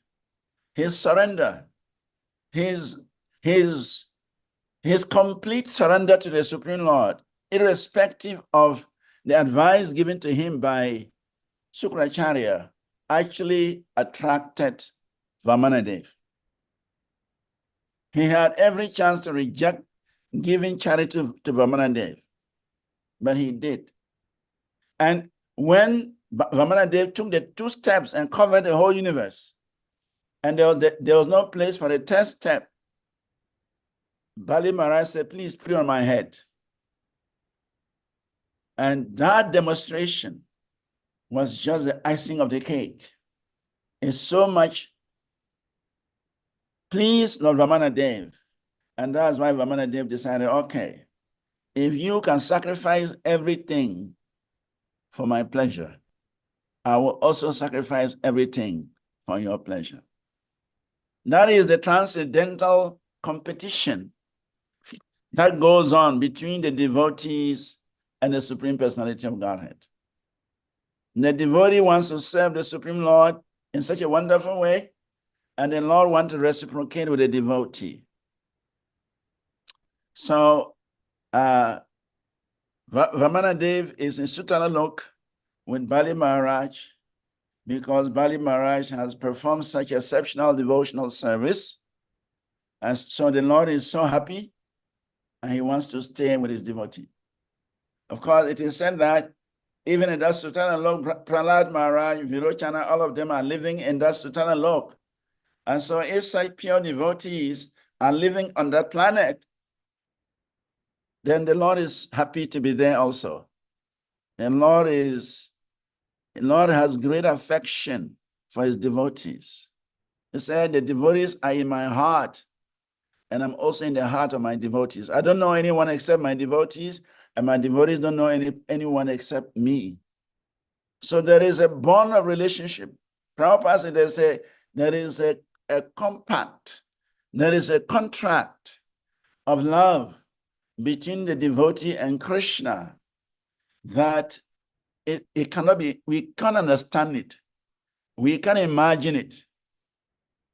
Speaker 3: his surrender, his complete surrender to the Supreme Lord, irrespective of the advice given to him by Sukracharya, actually attracted Vamanadev. He had every chance to reject giving charity to Vamanadev, but he did. And when Vamanadev took the 2 steps and covered the whole universe, and there was no place for the 10th step, Bali Maharaj said, please put it on my head. And that demonstration was just the icing of the cake. It's so much pleased Lord Vamanadev. And that's why Vamanadev decided, okay, if you can sacrifice everything for my pleasure, I will also sacrifice everything for your pleasure. That is the transcendental competition that goes on between the devotees and the Supreme Personality of Godhead. The devotee wants to serve the Supreme Lord in such a wonderful way, and the Lord wants to reciprocate with the devotee. So Vamanadev is in Sutanalok with Bali Maharaj because Bali Maharaj has performed such exceptional devotional service. And so the Lord is so happy and he wants to stay with his devotee. Of course, it is said that even in that Sutanalok, Prahlad Maharaj, Virochana, all of them are living in that Sutanalok. And so if such pure devotees are living on that planet, then the Lord is happy to be there also. And the Lord has great affection for his devotees. He said, the devotees are in my heart. and I'm also in the heart of my devotees. I don't know anyone except my devotees, and my devotees don't know anyone except me. So there is a bond of relationship. Prabhupada said there is a compact, there is a contract of love between the devotee and Krishna that it cannot be, we can't understand it. We can't imagine it.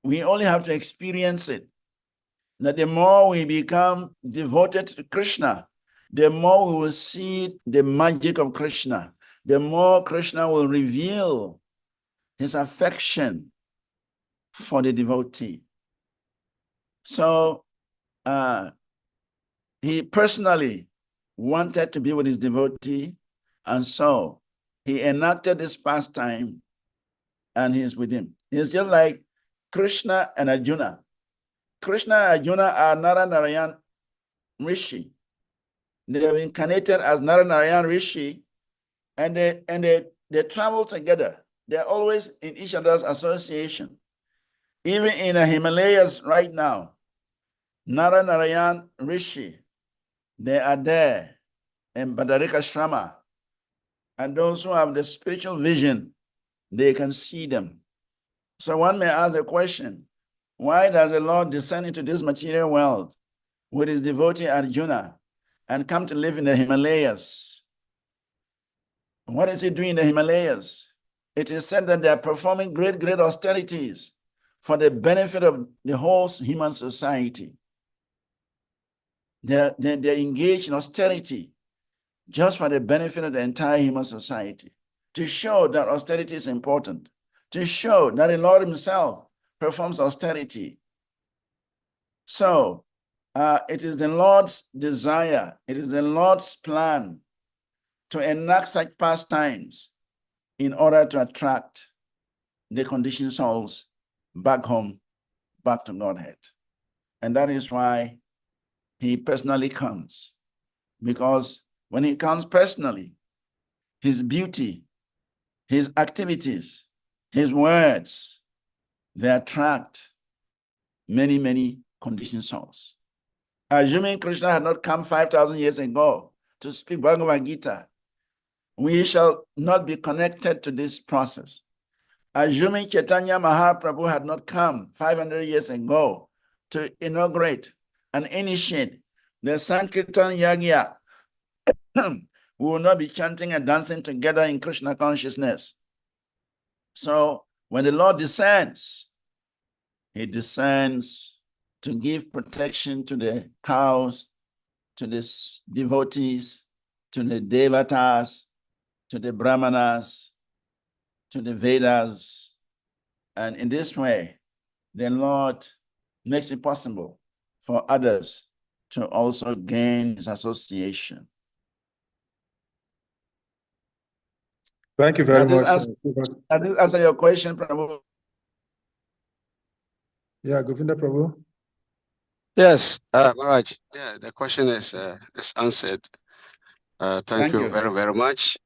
Speaker 3: We only have to experience it. That the more we become devoted to Krishna, the more we will see the magic of Krishna. The more Krishna will reveal his affection for the devotee. So he personally wanted to be with his devotee, and so he enacted this pastime, and he's with him. It's just like Krishna and Arjuna. Krishna and Arjuna are Narayan Rishi. They have incarnated as Narayan Rishi, and they travel together. They're always in each other's association. Even in the Himalayas right now, Narayan Rishi, they are there in Badarika Shrama. And those who have the spiritual vision, they can see them. So one may ask a question, why does the Lord descend into this material world with his devotee Arjuna and come to live in the Himalayas? What is he doing in the Himalayas? It is said that they are performing great austerities for the benefit of the whole human society. They're engaged in austerity just for the benefit of the entire human society, to show that austerity is important, to show that the Lord himself performs austerity. So it is the Lord's desire, it is the Lord's plan to enact such pastimes in order to attract the conditioned souls back home, back to Godhead. And that is why he personally comes, because when he comes personally, his beauty, his activities, his words, they attract many conditioned souls. Assuming Krishna had not come 5,000 years ago to speak Bhagavad Gita, we shall not be connected to this process. Assuming Chaitanya Mahaprabhu had not come 500 years ago to inaugurate and initiate the Sankirtan Yagya, we will not be chanting and dancing together in Krishna consciousness. So when the Lord descends, he descends to give protection to the cows, to the devotees, to the devatas, to the brahmanas, to the Vedas. And in this way, the Lord makes it possible for others to also gain his association.
Speaker 1: Thank you very much.
Speaker 3: Does this answer your question, Prabhu?
Speaker 1: Yeah, Govinda Prabhu.
Speaker 4: Yes, Maharaj. Yeah, the question is answered. Thank you very much.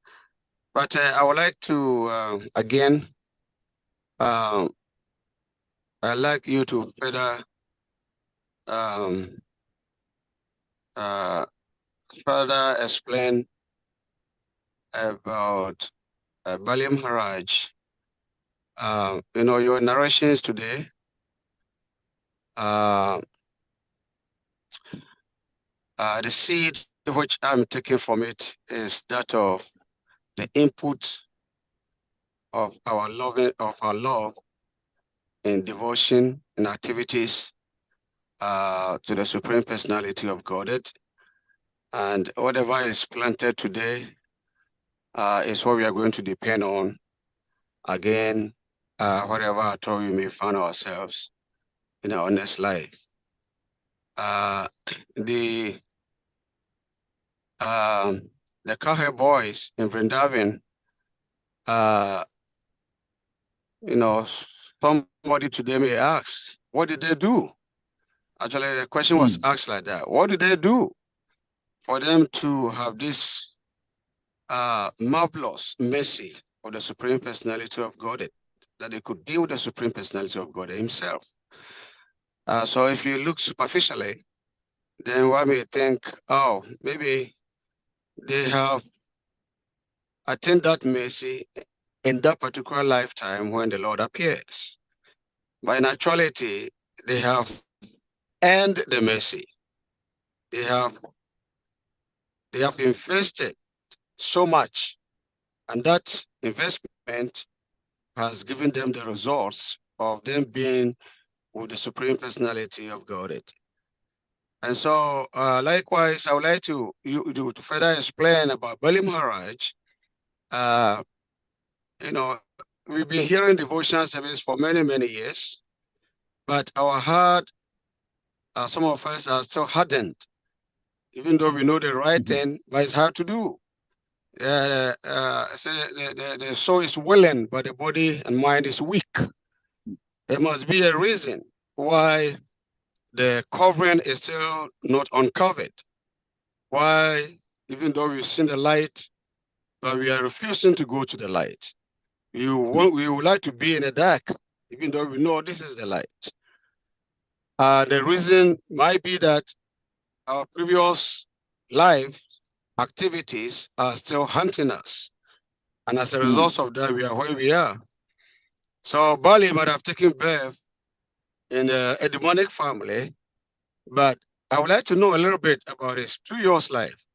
Speaker 4: But I would like to again, I'd like you to further explain about Bali Maharaj. Your narrations today, the seed which I'm taking from it is that of the input of our love in devotion and activities to the Supreme Personality of Godhead. And whatever is planted today is what we are going to depend on again, whatever at all we may find ourselves in our honest life. The cowherd boys in Vrindavan, somebody today may ask, what did they do? Actually, the question was asked like that. What did they do for them to have this marvelous mercy of the Supreme Personality of Godhead, that they could deal with the Supreme Personality of God himself? So if you look superficially, then one may think, oh, maybe they have attained that mercy in that particular lifetime when the Lord appears. But in actuality, they have earned the mercy. They have invested so much, and that investment has given them the results of them being with the Supreme Personality of Godhead. And so, likewise, I would like to further explain about Bali Maharaj. We've been hearing devotional service for many, many years, but our heart, some of us are still hardened, even though we know the right thing, but it's hard to do. The soul is willing, but the body and mind is weak. There must be a reason why the covering is still not uncovered. Why, even though we've seen the light, but we are refusing to go to the light. We would like to be in the dark, even though we know this is the light. The reason might be that our previous life activities are still hunting us. And as a result of that, we are where we are. So Bali might have taken birth in a demonic family, but I would like to know a little bit about his previous life.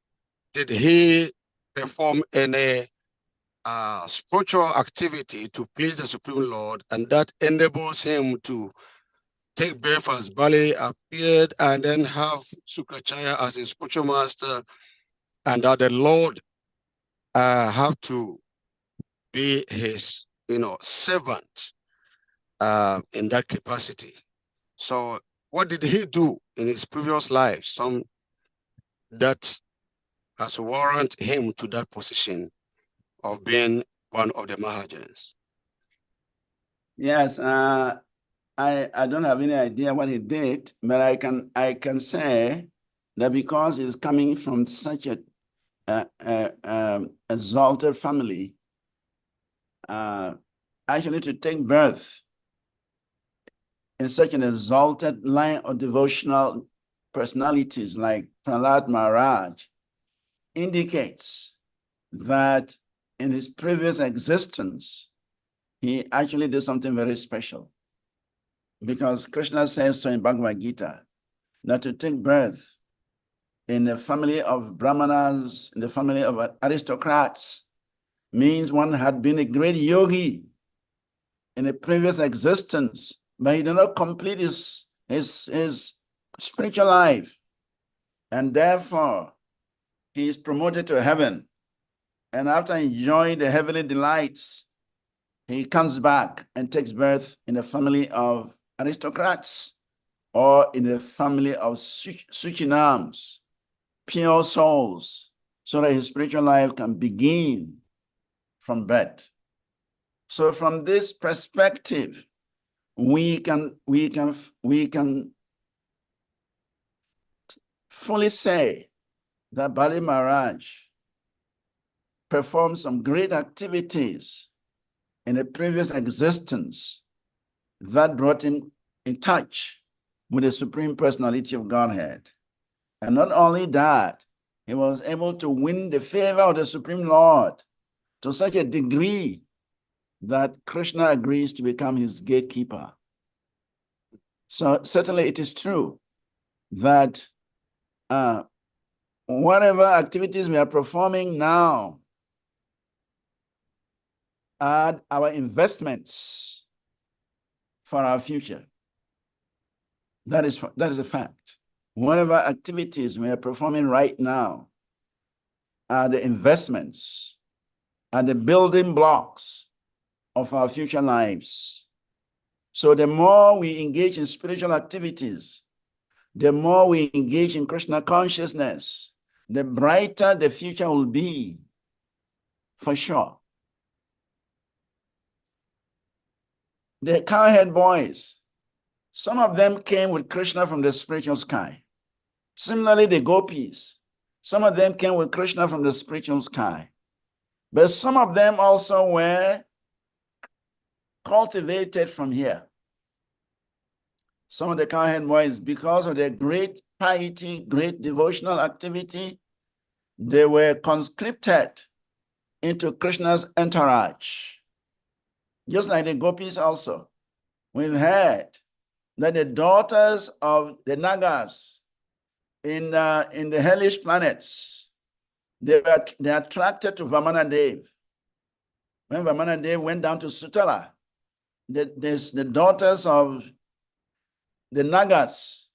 Speaker 4: Did he perform any spiritual activity to please the Supreme Lord, and that enables him to take birth as Bali appeared and then have Sukracharya as his spiritual master, and that the Lord have to be his servant in that capacity. So what did he do in his previous life? Some that has warranted him to that position of being one of the Mahajans.
Speaker 3: Yes, I don't have any idea what he did, but I can say that because he's coming from such a exalted family, actually to take birth in such an exalted line of devotional personalities like Prahlad Maharaj indicates that in his previous existence, he actually did something very special. Because Krishna says to in Bhagavad Gita that to take birth in the family of Brahmanas, in the family of aristocrats, means one had been a great yogi in a previous existence, but he did not complete his spiritual life. And therefore, he is promoted to heaven. And after enjoying the heavenly delights, he comes back and takes birth in the family of aristocrats or in the family of Suchinams, pure souls, so that his spiritual life can begin from birth. So from this perspective, we can fully say that Bali Maharaj performed some great activities in a previous existence that brought him in touch with the Supreme Personality of Godhead. And not only that, he was able to win the favor of the Supreme Lord to such a degree that Krishna agrees to become his gatekeeper. So certainly it is true that whatever activities we are performing now are our investments for our future. That is a fact. Whatever activities we are performing right now are the investments, are the building blocks of our future lives. So the more we engage in spiritual activities, the more we engage in Krishna consciousness, the brighter the future will be, for sure. The cowhead boys, some of them came with Krishna from the spiritual sky. Similarly, the gopis, some of them came with Krishna from the spiritual sky. But some of them also were cultivated from here. some of the cowhead boys, because of their great piety, great devotional activity, they were conscripted into Krishna's entourage. Just like the gopis also. We've heard that the daughters of the Nagas in the hellish planets, they attracted to Vamanadev. When Vamanadev went down to Sutala, the daughters of the Nagas,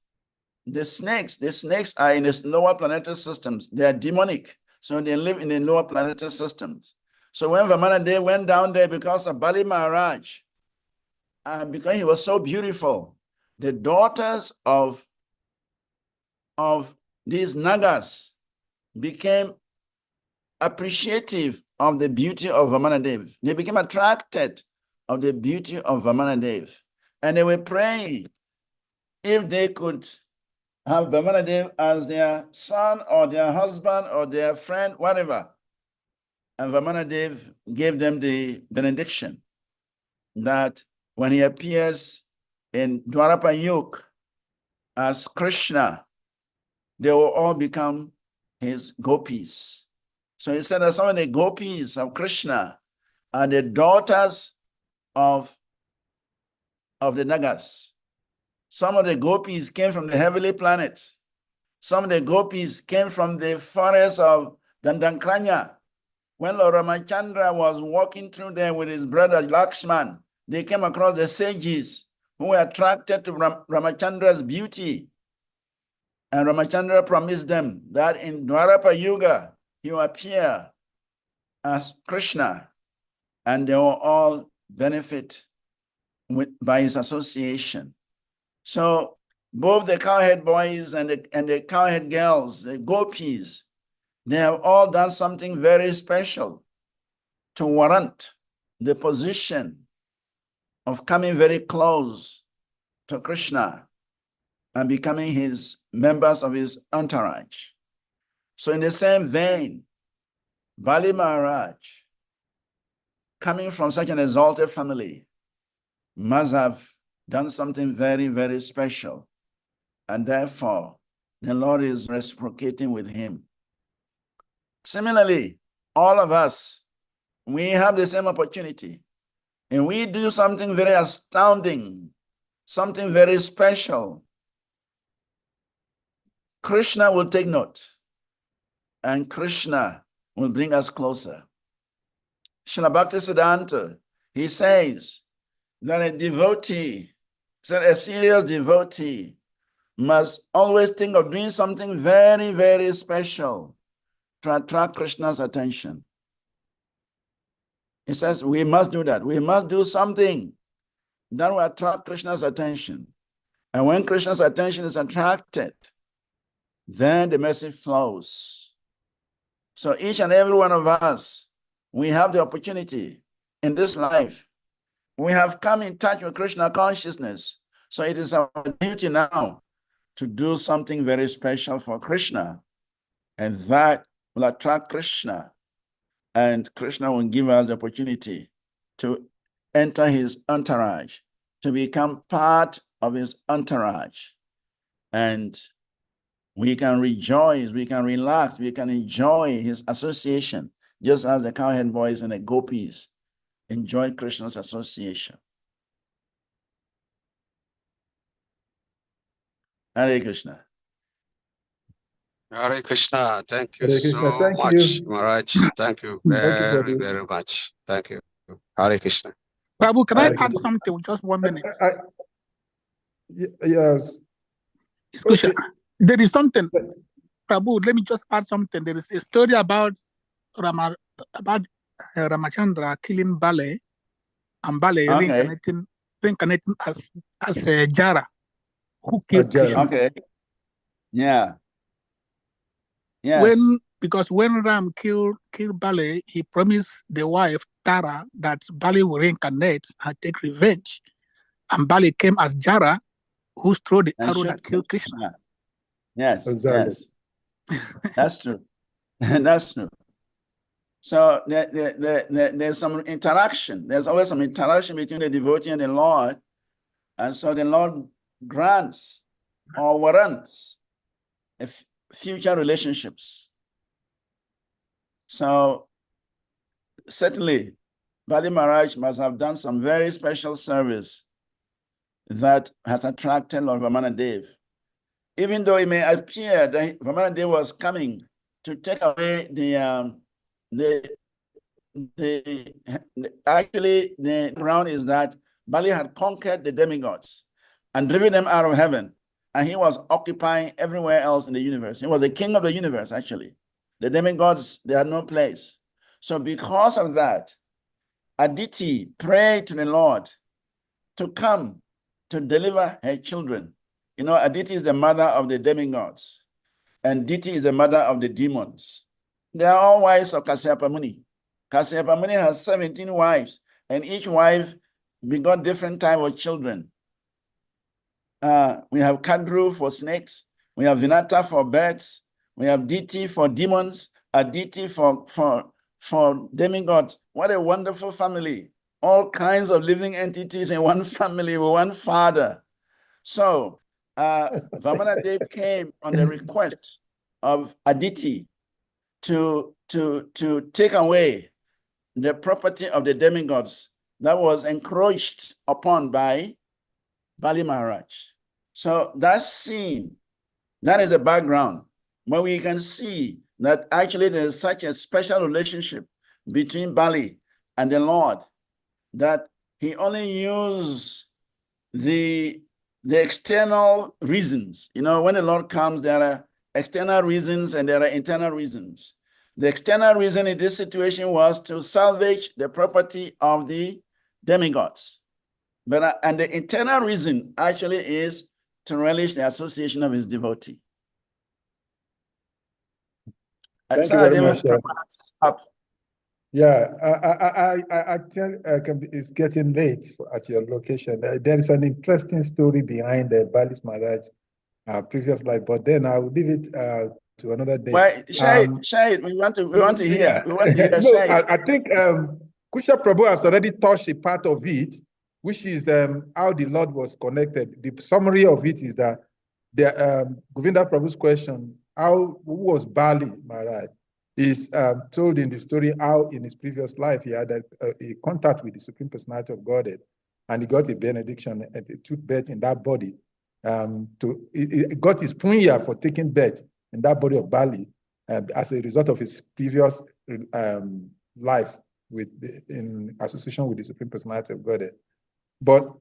Speaker 3: the snakes are in the lower planetary systems. They are demonic, so they live in the lower planetary systems. So when Vamanadev went down there because of Bali Maharaj, and because he was so beautiful, the daughters of these Nagas became appreciative of the beauty of Vamanadev. They became attracted of the beauty of Vamanadev. And they were praying if they could have Vamanadev as their son or their husband or their friend, whatever. And Vamanadev gave them the benediction that when he appears in Dwarapa Yuga as Krishna, they will all become his gopis. So he said that some of the gopis of Krishna are the daughters of the Nagas. Some of the gopis came from the heavenly planets. Some of the gopis came from the forest of Dandankranya. When Lord Ramachandra was walking through there with his brother Lakshman, they came across the sages who were attracted to Ramachandra's beauty. And Ramachandra promised them that in Dwarapa Yuga, he will appear as Krishna, and they will all benefit by his association. So both the cowhead boys and the cowhead girls, the gopis, they have all done something very special to warrant the position of coming very close to Krishna and becoming his members of his entourage. So in the same vein, Bali Maharaj, coming from such an exalted family, must have done something very, very special. And therefore, the Lord is reciprocating with him. Similarly, all of us, we have the same opportunity. And we do something very astounding, something very special. Krishna will take note, and Krishna will bring us closer. Srila Bhaktisiddhanta, he says that a devotee, a serious devotee, must always think of doing something very, very special to attract Krishna's attention. He says we must do that. We must do something that will attract Krishna's attention. And when Krishna's attention is attracted, then the message flows. So each and every one of us, we have the opportunity in this life. We have come in touch with Krishna consciousness. So it is our duty now to do something very special for Krishna. And that will attract Krishna. And Krishna will give us the opportunity to enter his entourage, to become part of his entourage. And we can rejoice, we can relax, we can enjoy his association, just as the cowhead boys and the gopis enjoyed Krishna's association. Hare Krishna.
Speaker 4: Hare Krishna. Thank you
Speaker 1: Hare Krishna.
Speaker 4: so
Speaker 1: Thank
Speaker 4: much,
Speaker 1: you.
Speaker 4: Maharaj. Thank you
Speaker 1: Thank you,
Speaker 4: very,
Speaker 1: Prabhu.
Speaker 4: very much. Thank you. Hare Krishna.
Speaker 5: Prabhu, can I
Speaker 1: Hare
Speaker 5: add
Speaker 1: Krishna.
Speaker 5: something? Just 1 minute.
Speaker 1: Yes.
Speaker 5: Krishna,
Speaker 1: Okay.
Speaker 5: there is something. Prabhu, let me just add something. There is a story about Ramachandra killing Bale, and Bale
Speaker 3: Okay.
Speaker 5: reincarnating as a Jara who killed
Speaker 1: Jara.
Speaker 5: Krishna.
Speaker 3: Okay. Yeah. Yes.
Speaker 5: Because when Ram killed Bale, he promised the wife Tara that Bale will reincarnate and take revenge. And Bale came as Jara, who threw the
Speaker 3: And
Speaker 5: arrow
Speaker 3: shoot
Speaker 5: that killed Krishna.
Speaker 3: Krishna. Yes.
Speaker 1: Exactly.
Speaker 3: Yes. That's true. That's true. So there's some interaction. There's always some interaction between the devotee and the Lord. And so the Lord grants or warrants future relationships. So certainly, Bali Maharaj must have done some very special service that has attracted Lord Vamanadev. Even though it may appear that Vamanadev was coming to take away actually the ground is that Bali had conquered the demigods and driven them out of heaven, and he was occupying everywhere else in the universe. He was the king of the universe, actually. The demigods, they had no place. So because of that, Aditi prayed to the Lord to come to deliver her children. You know, Aditi is the mother of the demigods, and Diti is the mother of the demons. They are all wives of Kasyapa Muni. Kasyapa Muni has 17 wives, and each wife begot different type of children. We have Kadru for snakes, we have Vinata for birds, we have Diti for demons, Aditi for demigods. What a wonderful family. All kinds of living entities in one family with one father. So Vamanadev came on the request of Aditi to take away the property of the demigods that was encroached upon by Bali Maharaj. So that scene, that is the background, where we can see that actually there's such a special relationship between Bali and the Lord that he only used the external reasons. You know, when the Lord comes, there are external reasons and there are internal reasons. The external reason in this situation was to salvage the property of the demigods. But and the internal reason actually is to relish the association of his devotee.
Speaker 1: Thank you very much.
Speaker 3: Up.
Speaker 1: Yeah, I tell it's getting late at your location. There is an interesting story behind the Bali Maharaj previous life, but then I will leave it to another day.
Speaker 3: Well, Shahid, we want to hear.
Speaker 1: Yeah.
Speaker 3: We want to hear.
Speaker 1: No, I think Kusha Prabhu has already touched a part of it, which is how the Lord was connected. The summary of it is that the Govinda Prabhu's question, who was Bali Maharaj, is told in the story how in his previous life he had a contact with the Supreme Personality of Godhead, and he got a benediction and he took birth in that body. He got his punya for taking birth in that body of Bali as a result of his previous life in association with the Supreme Personality of Godhead. But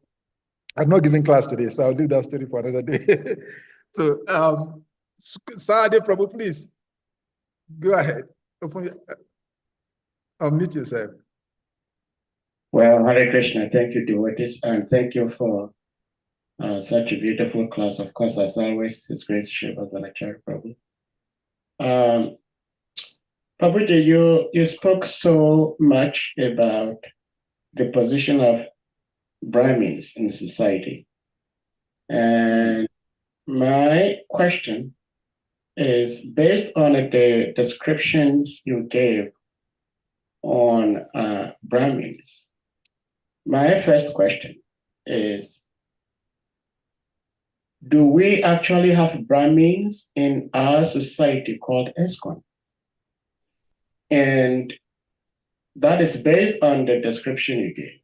Speaker 1: I'm not giving class today, so I'll leave that story for another day. So, Sade Prabhu, please go ahead. Unmute yourself.
Speaker 2: Well, Hare Krishna, thank you, devotees, and thank you for such a beautiful class. Of course, as always, His Grace Srivas VANACARI Prabhu. Prabhuji, you spoke so much about the position of Brahmins in society. And my question is based on the descriptions you gave on Brahmins. My first question is, do we actually have Brahmins in our society called ISKCON? And that is based on the description you gave.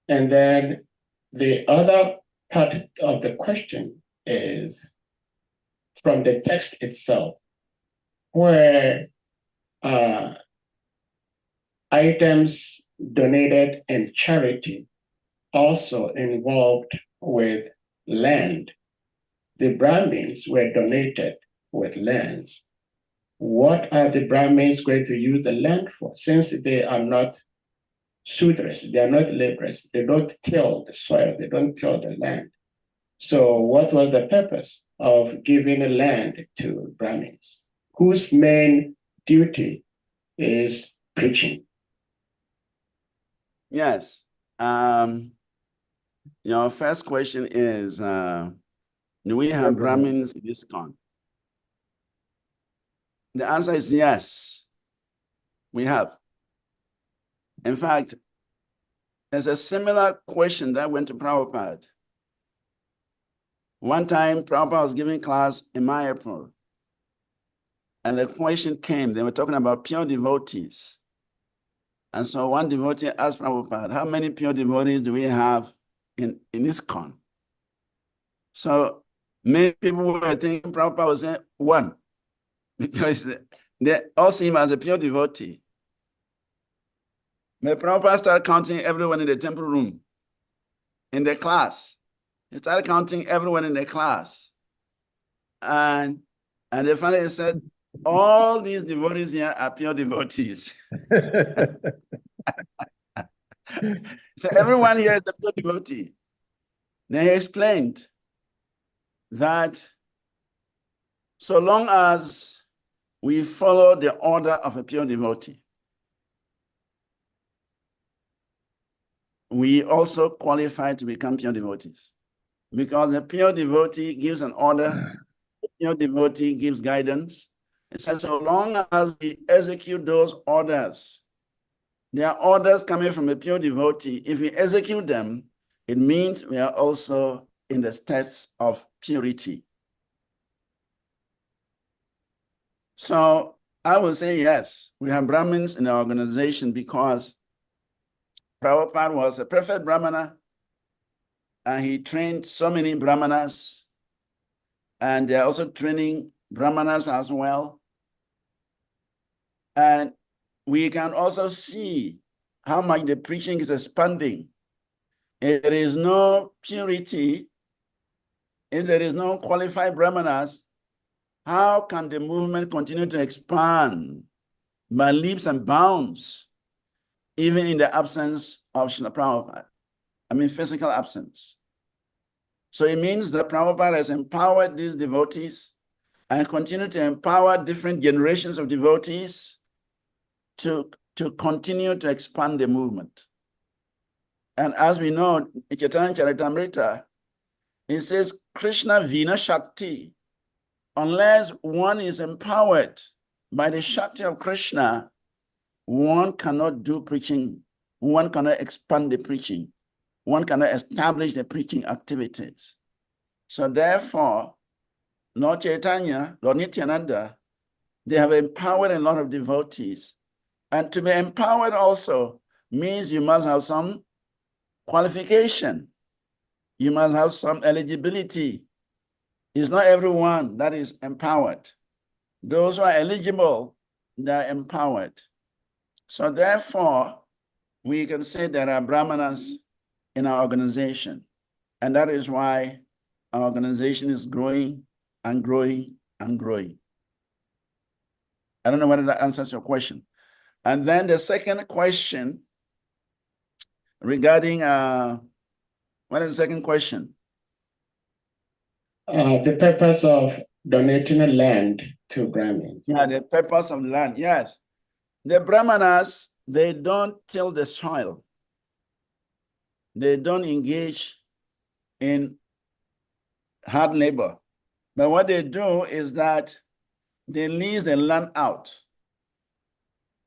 Speaker 2: And then the other part of the question is from the text itself, where items donated in charity also involved with land. The Brahmins were donated with lands. What are the Brahmins going to use the land for? Since they are not Sudras, they are not laborers, they don't till the soil, they don't till the land. So what was the purpose of giving a land to Brahmins, whose main duty is preaching?
Speaker 3: Yes. Your first question is, do we have Brahmins in ISKCON? The answer is yes, we have. In fact, there's a similar question that went to Prabhupada. One time, Prabhupada was giving class in Mayapur, and the question came, they were talking about pure devotees. And so one devotee asked Prabhupada, how many pure devotees do we have in ISKCON? So many people were thinking Prabhupada was saying one, because they all see him as a pure devotee. But Prabhupada started counting everyone in the temple room, in the class. He started counting everyone in the class. And they finally said, all these devotees here are pure devotees. So everyone here is a pure devotee. Then he explained that so long as we follow the order of a pure devotee, we also qualify to become pure devotees. Because a pure devotee gives an order, a pure devotee gives guidance. It says so long as we execute those orders, there are orders coming from a pure devotee. If we execute them, it means we are also in the states of purity. So I would say yes, we have Brahmins in our organization because Prabhupada was a perfect Brahmana, and he trained so many Brahmanas, and they're also training Brahmanas as well. And we can also see how much the preaching is expanding. If there is no purity, if there is no qualified Brahmanas, how can the movement continue to expand by leaps and bounds, even in the absence of Srila Prabhupada? I mean, physical absence. So it means that Prabhupada has empowered these devotees and continue to empower different generations of devotees to continue to expand the movement. And as we know, in Chaitanya Charitamrita, it says, Krishna Vina Shakti. Unless one is empowered by the Shakti of Krishna, one cannot do preaching, one cannot expand the preaching, one cannot establish the preaching activities. So therefore, Lord Chaitanya, Lord Nityananda, they have empowered a lot of devotees. And to be empowered also means you must have some qualification. You must have some eligibility. It's not everyone that is empowered. Those who are eligible, they are empowered. So therefore, we can say there are Brahmanas in our organization. And that is why our organization is growing and growing and growing. I don't know whether that answers your question. And then the second question regarding, what is the second question?
Speaker 2: The purpose of donating a land to Brahmins.
Speaker 3: Yeah, the purpose of the land, yes. The Brahmanas, they don't till the soil. They don't engage in hard labor. But what they do is that they lease the land out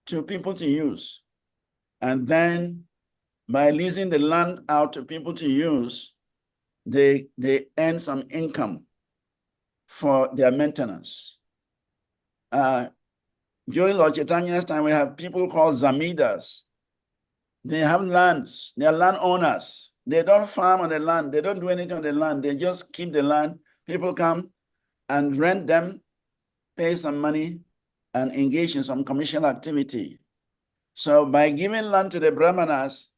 Speaker 3: to people to use. And then by leasing the land out to people to use, they earn some income for their maintenance. During Lord Chaitanya's time, we have people called Zamidas. They have lands, they are landowners. They don't farm on the land, they don't do anything on the land, they just keep the land. People come and rent them, pay some money, and engage in some commercial activity. So by giving land to the Brahmanas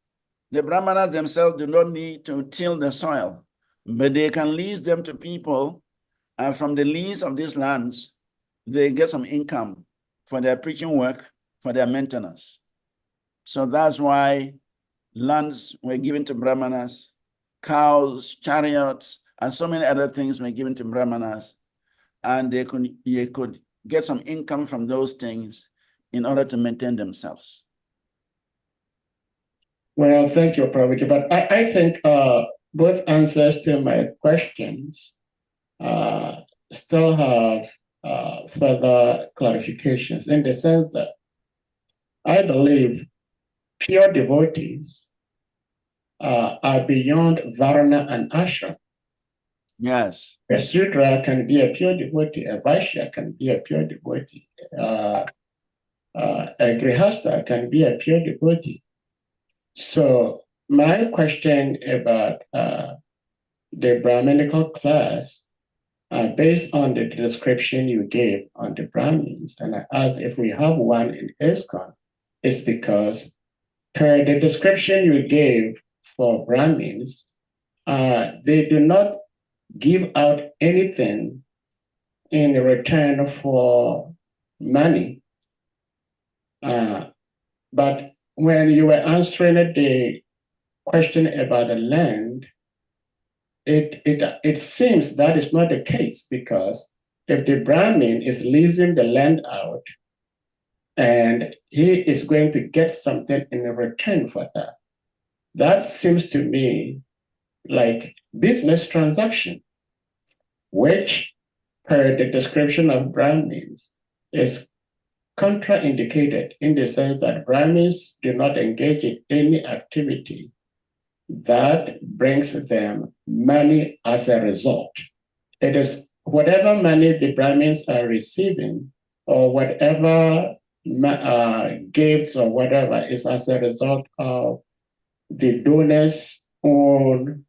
Speaker 3: themselves do not need to till the soil, but they can lease them to people, and from the lease of these lands, they get some income for their preaching work, for their maintenance. So that's why lands were given to Brahmanas, cows, chariots, and so many other things were given to Brahmanas, and they could get some income from those things in order to maintain themselves.
Speaker 2: Well, thank you, Prabhupada. But I think both answers to my questions still have further clarifications in the sense that I believe pure devotees are beyond Varna and Ashram.
Speaker 3: Yes.
Speaker 2: A Sudra can be a pure devotee, a Vaishya can be a pure devotee, a Grihastha can be a pure devotee. So my question about the Brahminical class, based on the description you gave on the Brahmins, and I asked if we have one in ISKCON, is because per the description you gave for Brahmins, they do not give out anything in return for money. But when you were answering the question about the land, it seems that is not the case, because if the Brahmin is leasing the land out and he is going to get something in return for that, that seems to me like business transaction, which per the description of Brahmins is contraindicated in the sense that Brahmins do not engage in any activity that brings them money as a result. It is whatever money the Brahmins are receiving, or whatever gifts or whatever, is as a result of the donor's own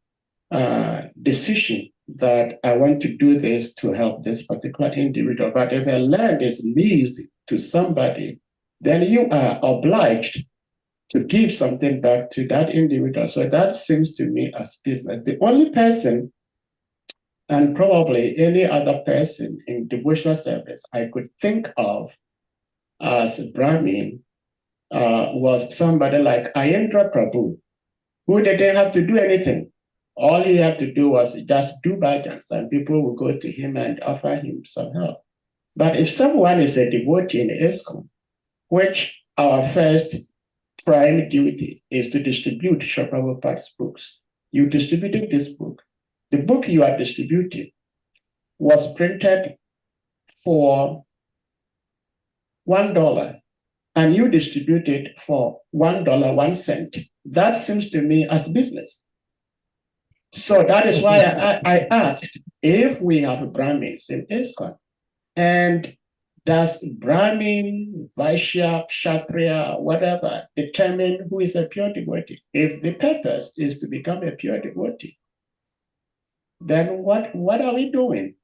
Speaker 2: decision that I want to do this to help this particular individual. But if a land is leased to somebody, then you are obliged to give something back to that individual. So that seems to me as business. The only person, and probably any other person in devotional service I could think of as Brahmin was somebody like Ayendra Prabhu, who didn't have to do anything. All he had to do was just do bhajans, and people would go to him and offer him some help. But if someone is a devotee in ISKCON, which our first prime duty is to distribute Srila Prabhupada's books. You distributed this book. The book you are distributing was printed for $1, and you distributed for $1, 1 cent. That seems to me as business. So that is why I asked if we have Brahmins in ISKCON, and does Brahmin, Vaishya, Kshatriya, whatever, determine who is a pure devotee? If the purpose is to become a pure devotee, then what are we doing?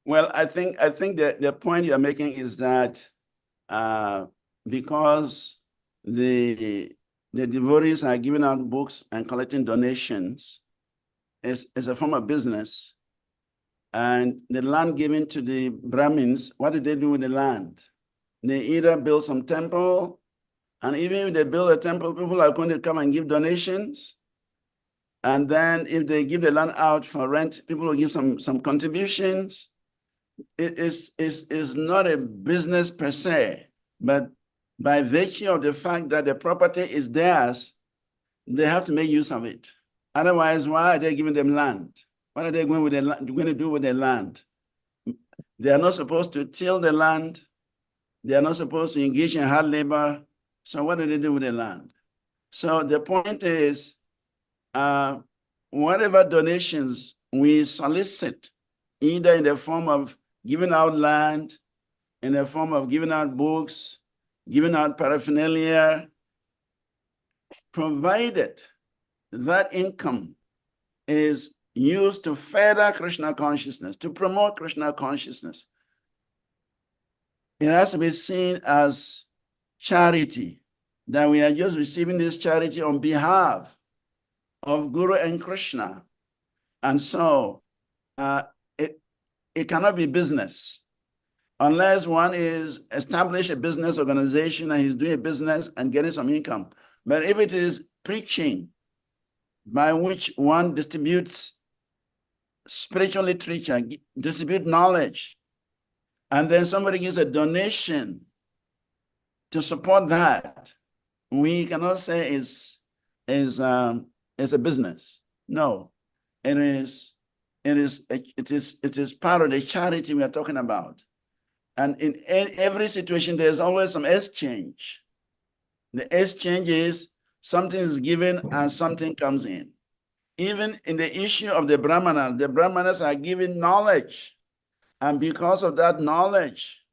Speaker 3: Well, I think that the point you're making is that because the devotees are giving out books and collecting donations as a form of business, and the land given to the Brahmins, what do they do with the land? They either build some temple, and even if they build a temple, people are going to come and give donations. And then if they give the land out for rent, people will give some contributions. It is not a business per se, but by virtue of the fact that the property is theirs, they have to make use of it. Otherwise, why are they giving them land? What are they going to do with the land? They are not supposed to till the land. They are not supposed to engage in hard labor. So what do they do with the land? So the point is, whatever donations we solicit, either in the form of giving out land, in the form of giving out books, giving out paraphernalia, provided that income is used to further Krishna consciousness, to promote Krishna consciousness, it has to be seen as charity, that we are just receiving this charity on behalf of Guru and Krishna. And so it cannot be business unless one is established a business organization and he's doing a business and getting some income. But if it is preaching by which one distributes spiritual literature, distribute knowledge, and then somebody gives a donation to support that, we cannot say is a business. No, it is part of the charity we are talking about. And in every situation, there's always some exchange. The exchange is something is given and something comes in. even in the issue of the Brahmanas are given knowledge. And because of that knowledge,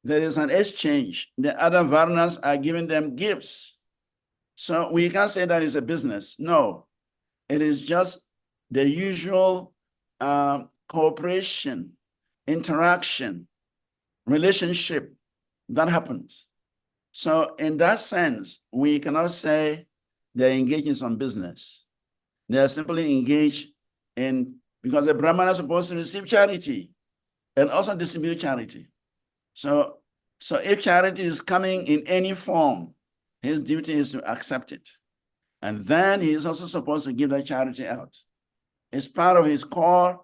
Speaker 3: there is an exchange. The other Varnas are giving them gifts. So we can't say that is a business. No, it is just the usual cooperation, interaction, relationship that happens. So in that sense, we cannot say they're engaged in some business. They are simply engaged in, because the Brahmana is supposed to receive charity and also distribute charity. So if charity is coming in any form, his duty is to accept it. And then he is also supposed to give that charity out. It's part of his core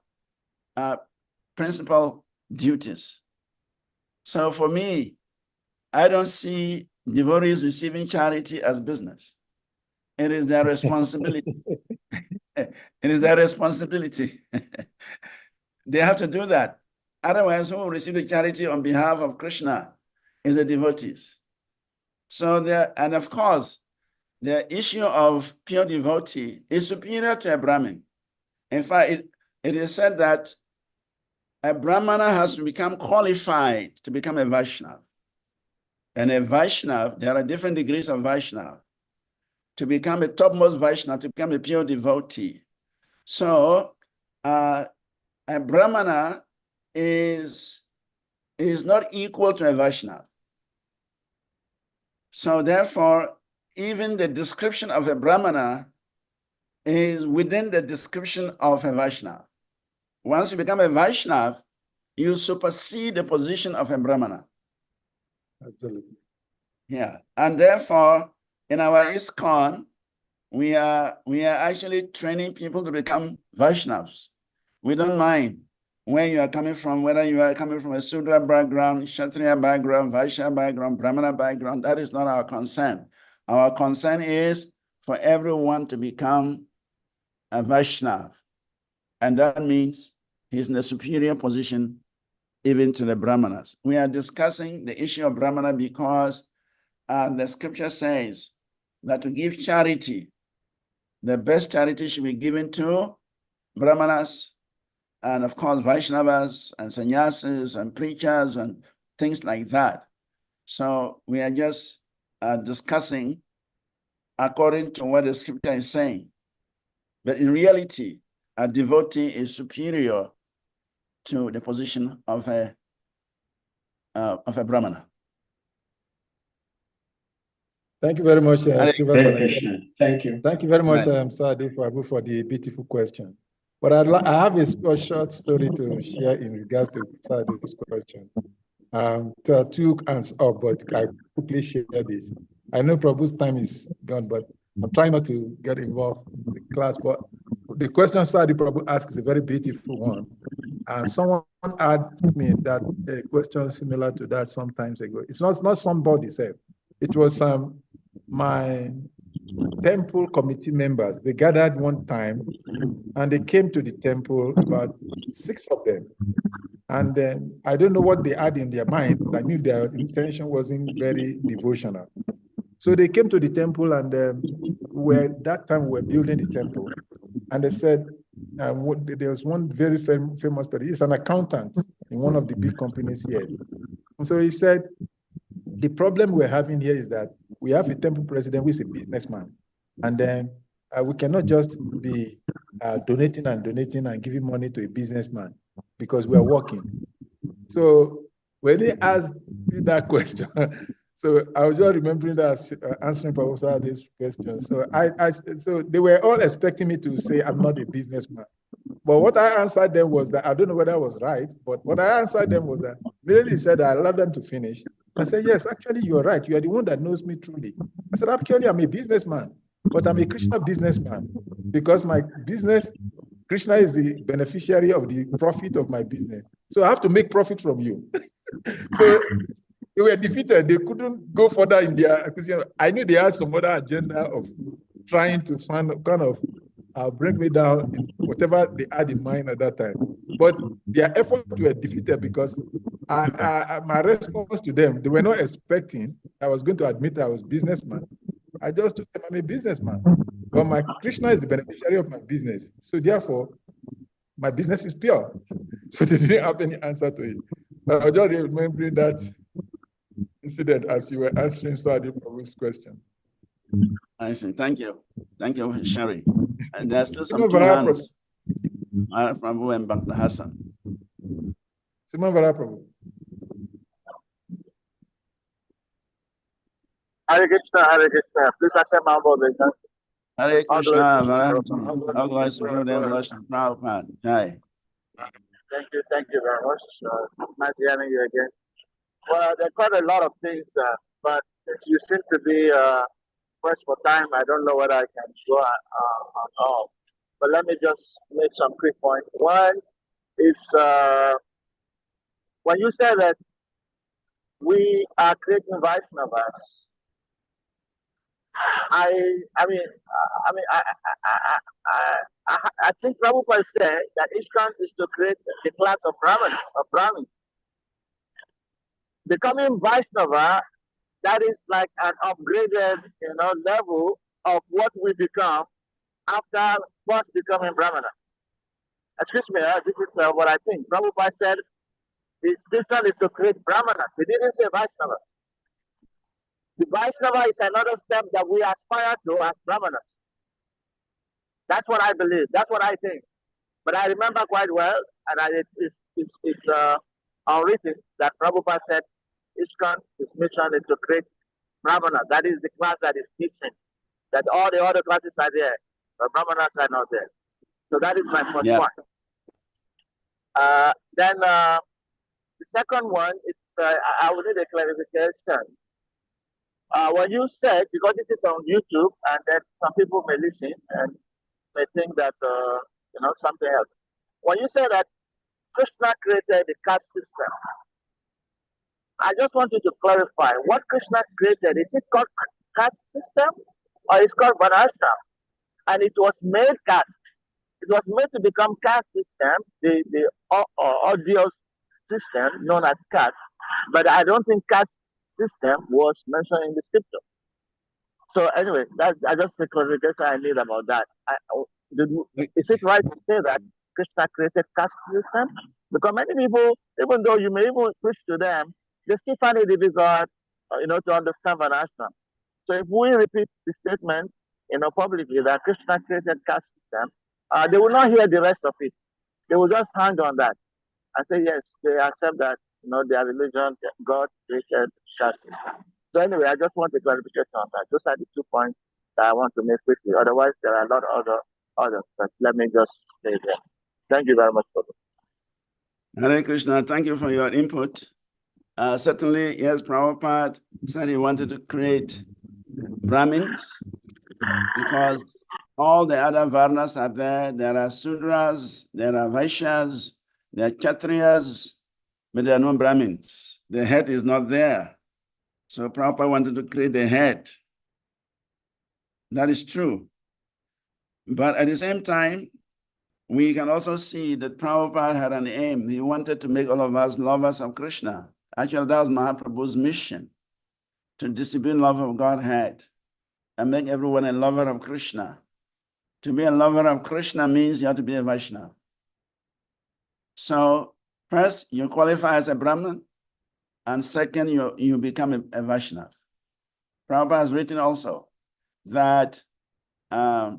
Speaker 3: principal duties. So for me, I don't see devotees receiving charity as business. It is their responsibility. It is their responsibility. They have to do that. Otherwise, who will receive the charity on behalf of Krishna is the devotees. So there, and of course, the issue of pure devotee is superior to a Brahmin. In fact, it is said that a Brahmana has to become qualified to become a Vaishnava. And a Vaishnava, there are different degrees of Vaishnava. To become a topmost Vaishnava, to become a pure devotee. So a Brahmana is not equal to a Vaishnava. So therefore, even the description of a Brahmana is within the description of a Vaishnava. Once you become a Vaishnava, you supersede the position of a Brahmana.
Speaker 1: Absolutely.
Speaker 3: Yeah, and therefore, in our ISKCON, we are actually training people to become Vaishnavas. We don't mind where you are coming from, whether you are coming from a Sudra background, Kshatriya background, Vaishya background, Brahmana background. That is not our concern. Our concern is for everyone to become a Vaishnava. And that means he's in a superior position even to the Brahmanas. We are discussing the issue of Brahmana because the scripture says that to give charity, the best charity should be given to Brahmanas, and of course, Vaishnavas and sannyasis and preachers and things like that. So we are just discussing according to what the scripture is saying. But in reality, a devotee is superior to the position of a Brahmana.
Speaker 1: Thank you very much,
Speaker 2: Hare
Speaker 1: Srivas.
Speaker 2: Krishna. Thank you.
Speaker 1: Thank you very much,
Speaker 3: Right.
Speaker 1: Sadi, for the beautiful question. But I have a short story to share in regards to Sadi's question. There are two hands up, but I quickly share this. I know Prabhu's time is gone, but I'm trying not to get involved in the class. But the question Sadi Prabhu asked is a very beautiful one. And someone asked me that a question similar to that some times ago. It's not somebody said. It was my temple committee members. They gathered one time and they came to the temple, about 6 of them. And then I don't know what they had in their mind, but I knew their intention wasn't very devotional. So they came to the temple, and that time we were building the temple. And they said, there was one very famous person. He's an accountant in one of the big companies here. And so he said, the problem we're having here is that we have a temple president who is a businessman. And then we cannot just be donating and giving money to a businessman because we are working. So when he asked me that question, so I was just remembering that answering Professor this question. So so they were all expecting me to say I'm not a businessman. But what I answered them was that I don't know whether I was right, but what I answered them was that immediately said I allowed them to finish. I said, yes, actually, you're right. You are the one that knows me truly. I said, actually, I'm a businessman, but I'm a Krishna businessman because my business, Krishna is the beneficiary of the profit of my business. So I have to make profit from you. So they were defeated. They couldn't go further in their, I knew they had some other agenda of trying to find kind of break me down in whatever they had in mind at that time. But their efforts were defeated because my response to them, they were not expecting I was going to admit I was a businessman. I just told them I'm a businessman. But my Krishna is the beneficiary of my business. So therefore, my business is pure. So they didn't have any answer to it. But I was just remembering that incident as you were answering Sadi Prabhu's question.
Speaker 3: I see. Thank you. Thank you for sharing. And there's still some
Speaker 1: Simon
Speaker 3: two
Speaker 1: Vara
Speaker 3: hands. Prabhu and Dr. Hassan.
Speaker 1: Simon Vara Prabhu.
Speaker 6: Hare Krishna, please accept my obeisance.
Speaker 3: Hare Krishna, Varanti. All glories to Gurudev, glories to Prabhupada. Jai.
Speaker 6: Thank you very much. Nice hearing you again. Well, there are quite a lot of things, but since you seem to be pressed for time, I don't know whether I can go on all. But let me just make some quick points. One is when you say that we are creating Vaishnavas, I think Prabhupada said that ISKCON is to create the class of Brahmins. Becoming Vaishnava, that is like an upgraded, level of what we become after first becoming Brahmana. Excuse me, this is what I think. Prabhupada said ISKCON is to create Brahmana. He didn't say Vaishnava. The Vaishnava is another step that we aspire to as Brahmanas. That's what I believe. That's what I think. But I remember quite well, and it's unwritten that Prabhupada said ISKCON, his mission is to create Brahmana. That is the class that is missing. That all the other classes are there, but Brahmanas are not there. So that is my first point. Then the second one is I will need a clarification. When you said, because this is on YouTube, and then some people may listen and may think that something else. When you say that Krishna created the caste system, I just want you to clarify what Krishna created. Is it called caste system or it's called Varnashram? And it was made caste. It was made to become caste system, the audio system known as caste. But I don't think caste system was mentioned in the scripture. So anyway, that's just the clarification I need about that. Is it right to say that Krishna created caste system? Because many people, even though you may even preach to them, they still find it difficult, to understand Varnashram. So if we repeat the statement, publicly that Krishna created caste system, they will not hear the rest of it. They will just hang on that and say yes, they accept that, their religion, God created caste system. So anyway, I just want a clarification on that. Those are the 2 points that I want to make quickly. Otherwise, there are a lot of others, but let me just stay there. Thank you very much for that.
Speaker 3: Hare Krishna, thank you for your input. Certainly, yes, Prabhupada said he wanted to create Brahmins because all the other Varnas are there. There are Sudras, there are Vaishyas, there are Kshatriyas, but there are no Brahmins. The head is not there. So Prabhupada wanted to create the head. That is true. But at the same time, we can also see that Prabhupada had an aim. He wanted to make all of us lovers of Krishna. Actually, that was Mahaprabhu's mission, to distribute love of Godhead and make everyone a lover of Krishna. To be a lover of Krishna means you have to be a Vaishnava. So first, you qualify as a Brahman, and second, you become a Vaishnava. Prabhupada has written also that a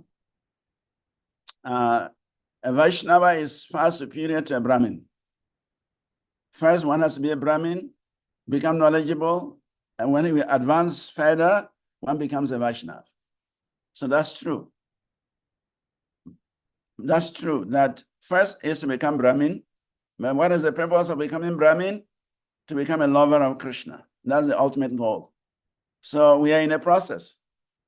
Speaker 3: Vaishnava is far superior to a Brahmin. First, one has to be a Brahmin, become knowledgeable, and when we advance further, one becomes a Vaishnava. So that's true. That's true, that first is to become Brahmin, but what is the purpose of becoming Brahmin? To become a lover of Krishna. That's the ultimate goal. So we are in a process.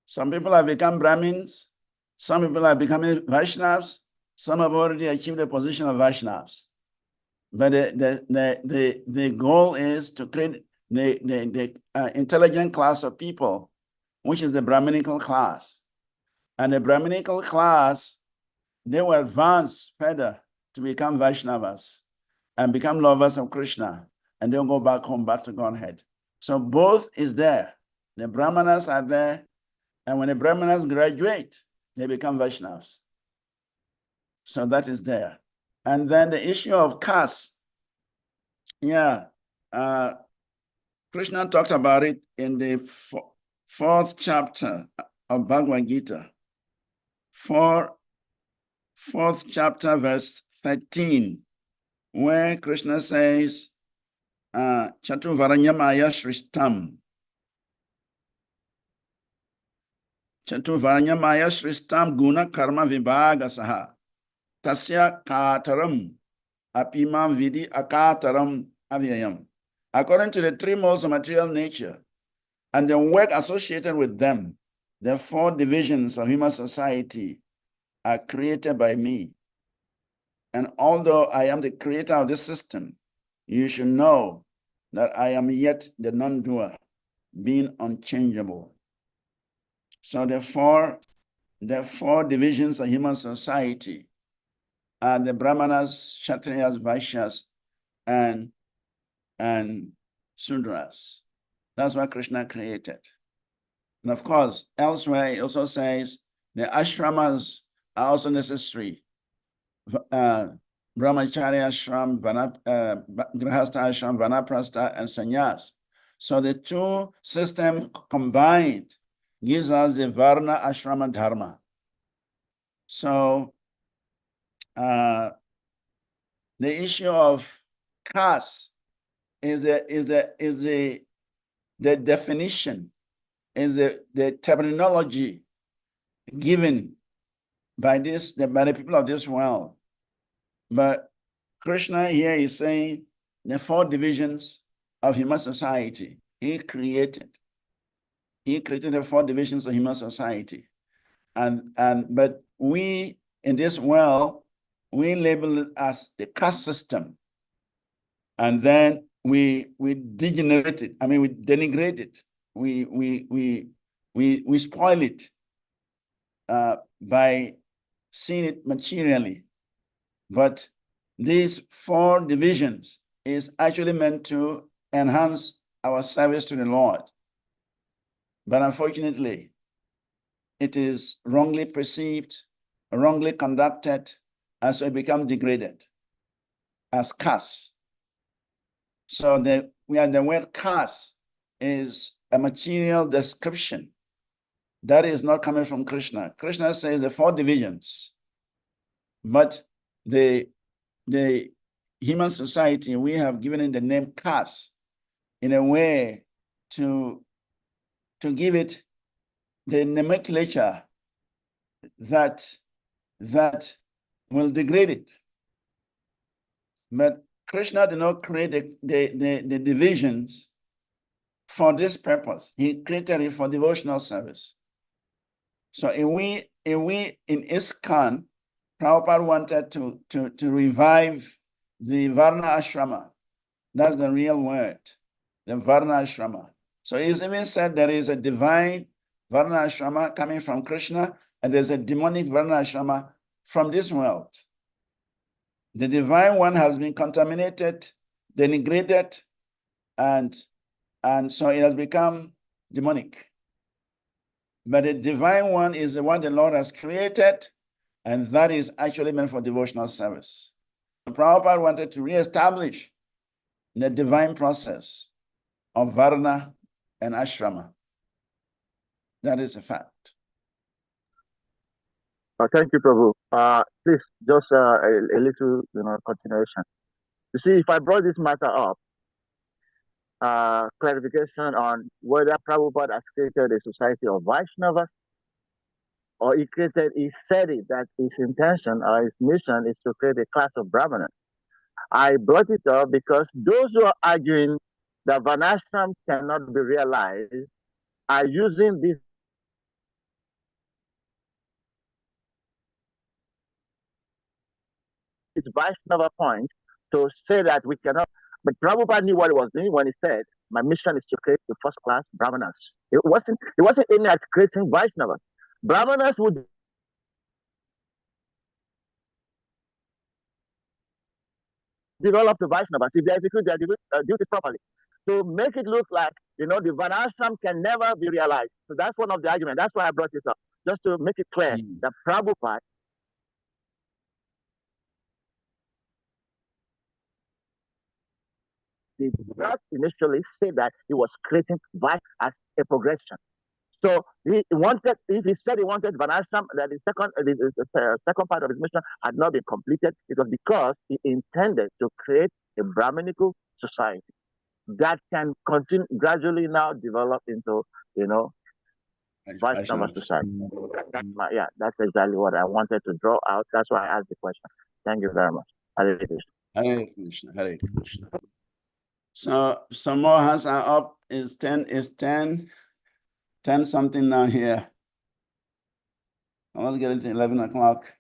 Speaker 3: Some people have become Brahmins, some people are becoming Vaishnavas, some have already achieved the position of Vaishnavas. But the goal is to create the intelligent class of people, which is the Brahminical class. And the Brahminical class, they will advance further to become Vaishnavas and become lovers of Krishna, and they'll go back home, back to Godhead. So both is there. The Brahmanas are there, and when the Brahmanas graduate, they become Vaishnavas. So that is there. And then the issue of caste, yeah, Krishna talked about it in the fourth chapter of Bhagavad Gita. Fourth chapter, verse 13, where Krishna says, Chatuvaranyamaya Shrishtam. Chatuvaranyamaya Shrishtam Guna Karma Vibhaga Saha. Tasya Kataram Apimam Vidi Akataram Avyayam. According to the three modes of material nature and the work associated with them, the four divisions of human society are created by me. And although I am the creator of this system, you should know that I am yet the non-doer, being unchangeable. So the four divisions of human society are the Brahmanas, Kshatriyas, Vaishyas, and Sudras. That's what Krishna created. And of course, elsewhere, he also says the ashramas are also necessary. Brahmacharya ashram, Grihastha ashram, Vanaprastha, and Sannyas. So the two systems combined gives us the Varna ashrama dharma. So the issue of caste is the definition, is the terminology given by the people of this world. But Krishna here is saying the four divisions of human society. He created the four divisions of human society. But we in this world, we label it as the caste system. And then we degenerate it. I mean, we denigrate it. We spoil it by seeing it materially. But these four divisions is actually meant to enhance our service to the Lord. But unfortunately, it is wrongly perceived, wrongly conducted, and so it becomes degraded as caste. So the word caste is a material description that is not coming from Krishna. Krishna says the four divisions, but the human society, we have given it the name caste in a way to give it the nomenclature that will degrade it. But Krishna did not create the divisions for this purpose. He created it for devotional service. So if we in ISKCON, Prabhupada wanted to revive the Varna Ashrama. That's the real word, the Varna Ashrama. So he's even said there is a divine Varna Ashrama coming from Krishna, and there's a demonic Varna Ashrama from this world. The divine one has been contaminated, denigrated, and so it has become demonic. But the divine one is the one the Lord has created, and that is actually meant for devotional service. Prabhupada wanted to reestablish the divine process of Varna and Ashrama. That is a fact.
Speaker 6: Thank you, Prabhu. Please, just a little, continuation. You see, if I brought this matter up, clarification on whether Prabhupada has created a society of Vaishnavas, or he said it that his intention or his mission is to create a class of Brahmanas. I brought it up because those who are arguing that Vanashram cannot be realized are using this Vaishnava point to say that we cannot. But Prabhupada knew what he was doing when he said, "My mission is to create the first class Brahmanas." It wasn't aiming at creating Vaishnavas. Brahmanas would develop the Vaishnavas if they execute their duty properly. To make it look like, the Vanashram can never be realized. So that's one of the arguments. That's why I brought this up. just to make it clear that Prabhupada did not initially say that he was creating vice as a progression. So he wanted, if he said he wanted Vanashram, that the second part of his mission had not been completed, it was because he intended to create a Brahminical society that can continue gradually now develop into, Vaishnava society. That's exactly what I wanted to draw out. That's why I asked the question. Thank you very much. Hare Krishna.
Speaker 3: Hare Krishna. Hare Krishna. So some more hands are up. It's 10 something now here. Almost getting to 11 o'clock.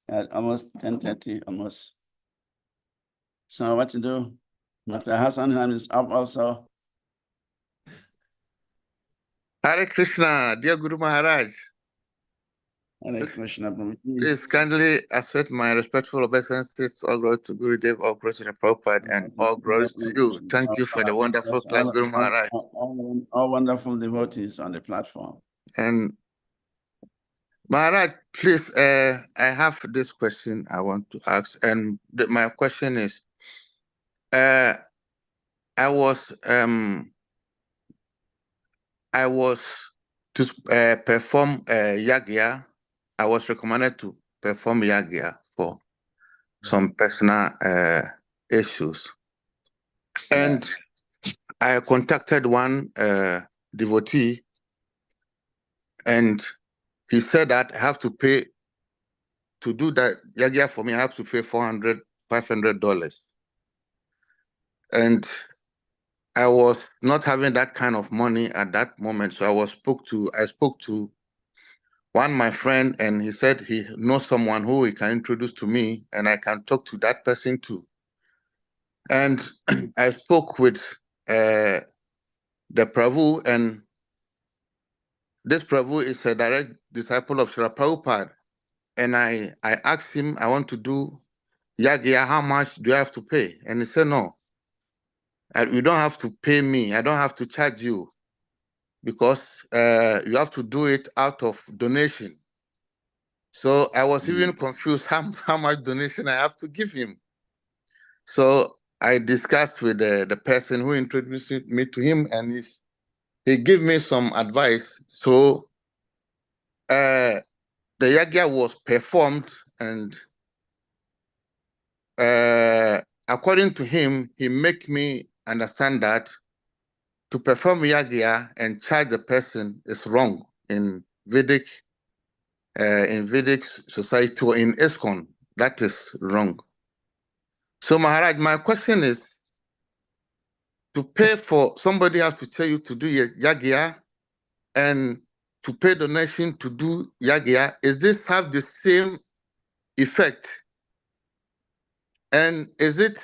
Speaker 3: At almost 10:30, almost. So what to do? Dr. Hassan hand is up also.
Speaker 7: Hare Krishna, dear Guru Maharaj.
Speaker 3: Hare Krishna.
Speaker 7: Please kindly accept my respectful obeisances. All glory to Guru Dev, all glory to the Prabhupada, and all glories to you. Thank you for the wonderful class, Guru Maharaj.
Speaker 3: All wonderful devotees on the platform.
Speaker 7: And Maharaj, please, I have this question I want to ask. And my question is, I was to perform yagya. I was recommended to perform yagya for some personal issues. And I contacted one devotee, and he said that I have to pay, to do that yagya for me, I have to pay $400, $500. And I was not having that kind of money at that moment. So I spoke to one, my friend, and he said he knows someone who he can introduce to me, and I can talk to that person too. And I spoke with the Prabhu, and this Prabhu is a direct disciple of Srila Prabhupada. And I asked him, I want to do yagya, how much do I have to pay? And he said, no, you don't have to pay me. I don't have to charge you, because you have to do it out of donation. So I was even confused how much donation I have to give him. So I discussed with the person who introduced me to him, and he gave me some advice. So the yagya was performed, and according to him, he made me understand that to perform yagya and charge the person is wrong in Vedic society, or in ISKCON. That is wrong. So Maharaj, my question is, to pay for, somebody has to tell you to do yagya, and to pay donation to do yagya, is this have the same effect? And is it,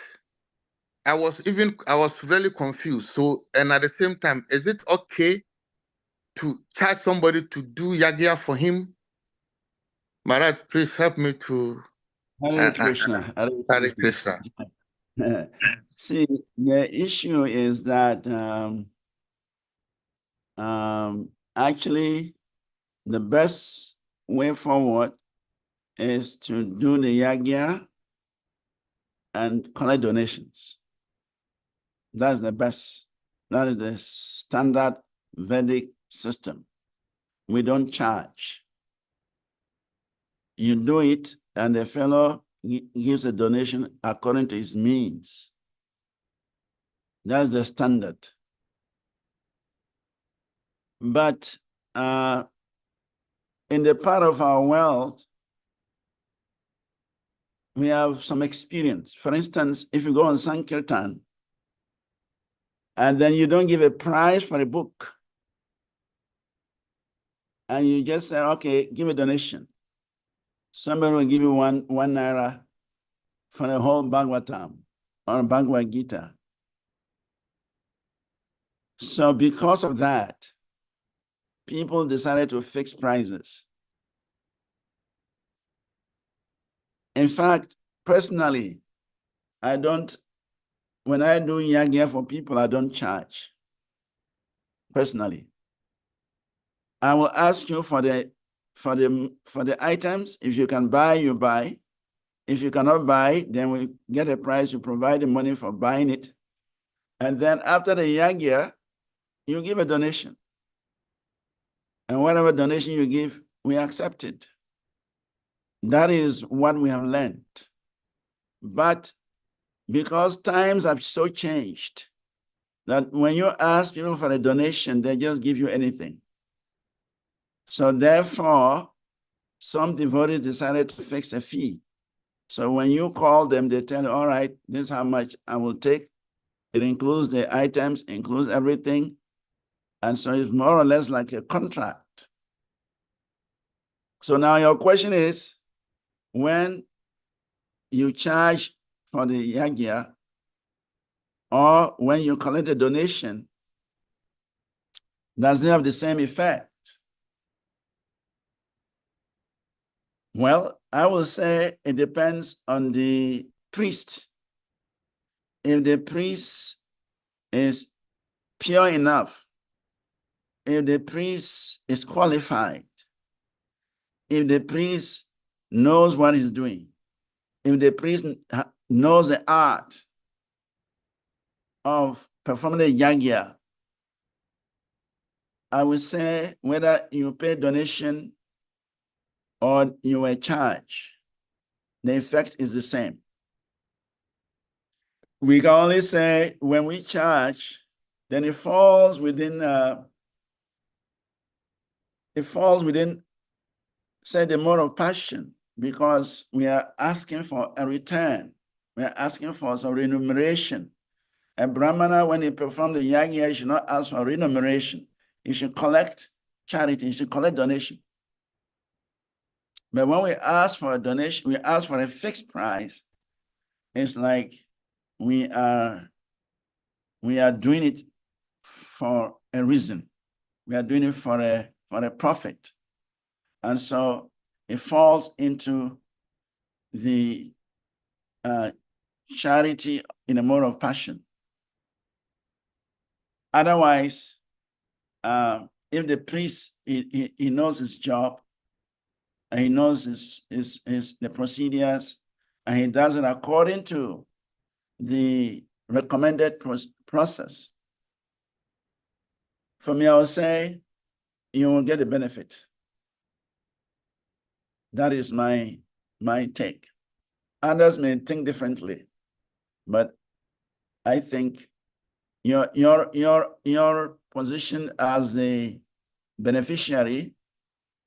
Speaker 7: I was really confused. So, and at the same time, is it okay to charge somebody to do yagya for him? Maharaj, please help me to...
Speaker 3: Hare Krishna.
Speaker 7: Hare Krishna.
Speaker 3: See, the issue is that actually the best way forward is to do the yagya and collect donations. That's the best. That is the standard Vedic system. We don't charge. You do it, and the fellow gives a donation according to his means. That's the standard. But in the part of our world, we have some experience. For instance, if you go on Sankirtan, and then you don't give a prize for a book, and you just say, okay, give a donation. Somebody will give you one naira for the whole Bhagavatam or Bhagavad Gita. So because of that, people decided to fix prices. In fact, personally, when I do yagya for people, I don't charge. Personally. I will ask you for the for the items. If you can buy, you buy. If you cannot buy, then we get a price, you provide the money for buying it. And then after the year, you give a donation. And whatever donation you give, we accept it. That is what we have learned. But because times have so changed that when you ask people for a donation, they just give you anything. So therefore, some devotees decided to fix a fee. So when you call them, they tell you, all right, this is how much I will take. It includes the items, includes everything. And so it's more or less like a contract. So now your question is, when you charge for the yagya or when you collect a donation, does it have the same effect? Well, I will say it depends on the priest. If the priest is pure enough, if the priest is qualified, if the priest knows what he's doing, if the priest knows the art of performing the yagya, I would say whether you pay donation or you are charged, the effect is the same. We can only say when we charge, then it falls within, say, the mode of passion, because we are asking for a return. We are asking for some remuneration. A Brahmana, when he performs the yagya, he should not ask for remuneration. He should collect charity, he should collect donation. But when we ask for a donation, we ask for a fixed price, it's like we are doing it for a reason. We are doing it for a profit. And so it falls into the charity in a mode of passion. Otherwise, if the priest, he knows his job, and he knows the procedures, and he does it according to the recommended process, for me, I would say you will get the benefit. That is my take. Others may think differently, but I think your position as the beneficiary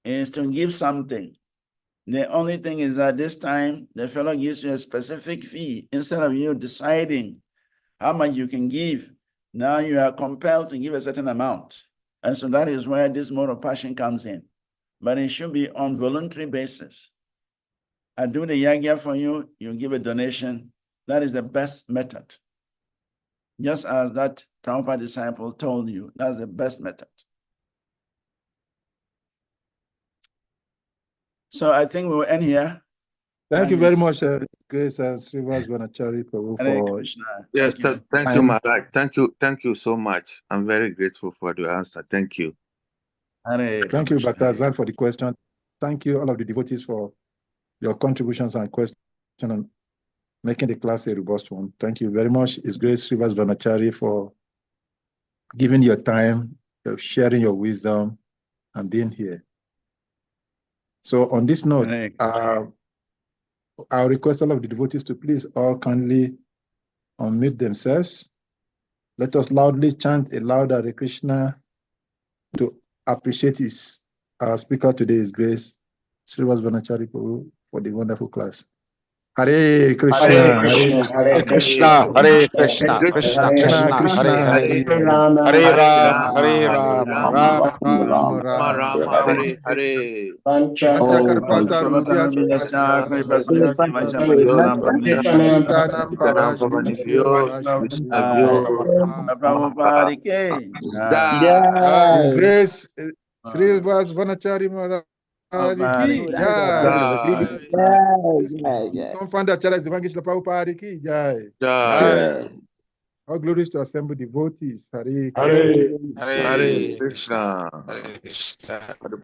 Speaker 3: is to give something. The only thing is that this time the fellow gives you a specific fee instead of you deciding how much you can give. Now you are compelled to give a certain amount. And so that is where this mode of passion comes in. But it should be on voluntary basis. I do the yagya for you, you give a donation. That is the best method. Just as that Prabhupada disciple told you, that's the best method. So I think we'll end here.
Speaker 1: Thank you very much, Grace and SRIVAS VANACARI for
Speaker 7: yes, thank you, Maharaj. Thank you so much. I'm very grateful for the answer. Thank you.
Speaker 1: Thank you, Dr. Azan, for the question. Thank you, all of the devotees, for your contributions and questions and making the class a robust one. Thank you very much. It's Grace SRIVAS VANACARI for giving your time, sharing your wisdom, and being here. So on this note, I'll request all of the devotees to please all kindly unmute themselves. Let us loudly chant a loud Hare Krishna to appreciate our speaker today, His Grace SRIVAS VANACARI for the wonderful class. Hare Krishna,
Speaker 4: Hare Krishna, Hare Krishna, Krishna Krishna, Hare Hare, Hare Ram, Hare Ram, Ram
Speaker 7: Rama, Hare Hare.
Speaker 1: Grace SRIVAS VANACARI Maharaj ki jai. Confounder Charles Evangelist Prabhupada ki jai. All glories to assemble devotees. Hare
Speaker 4: Krishna.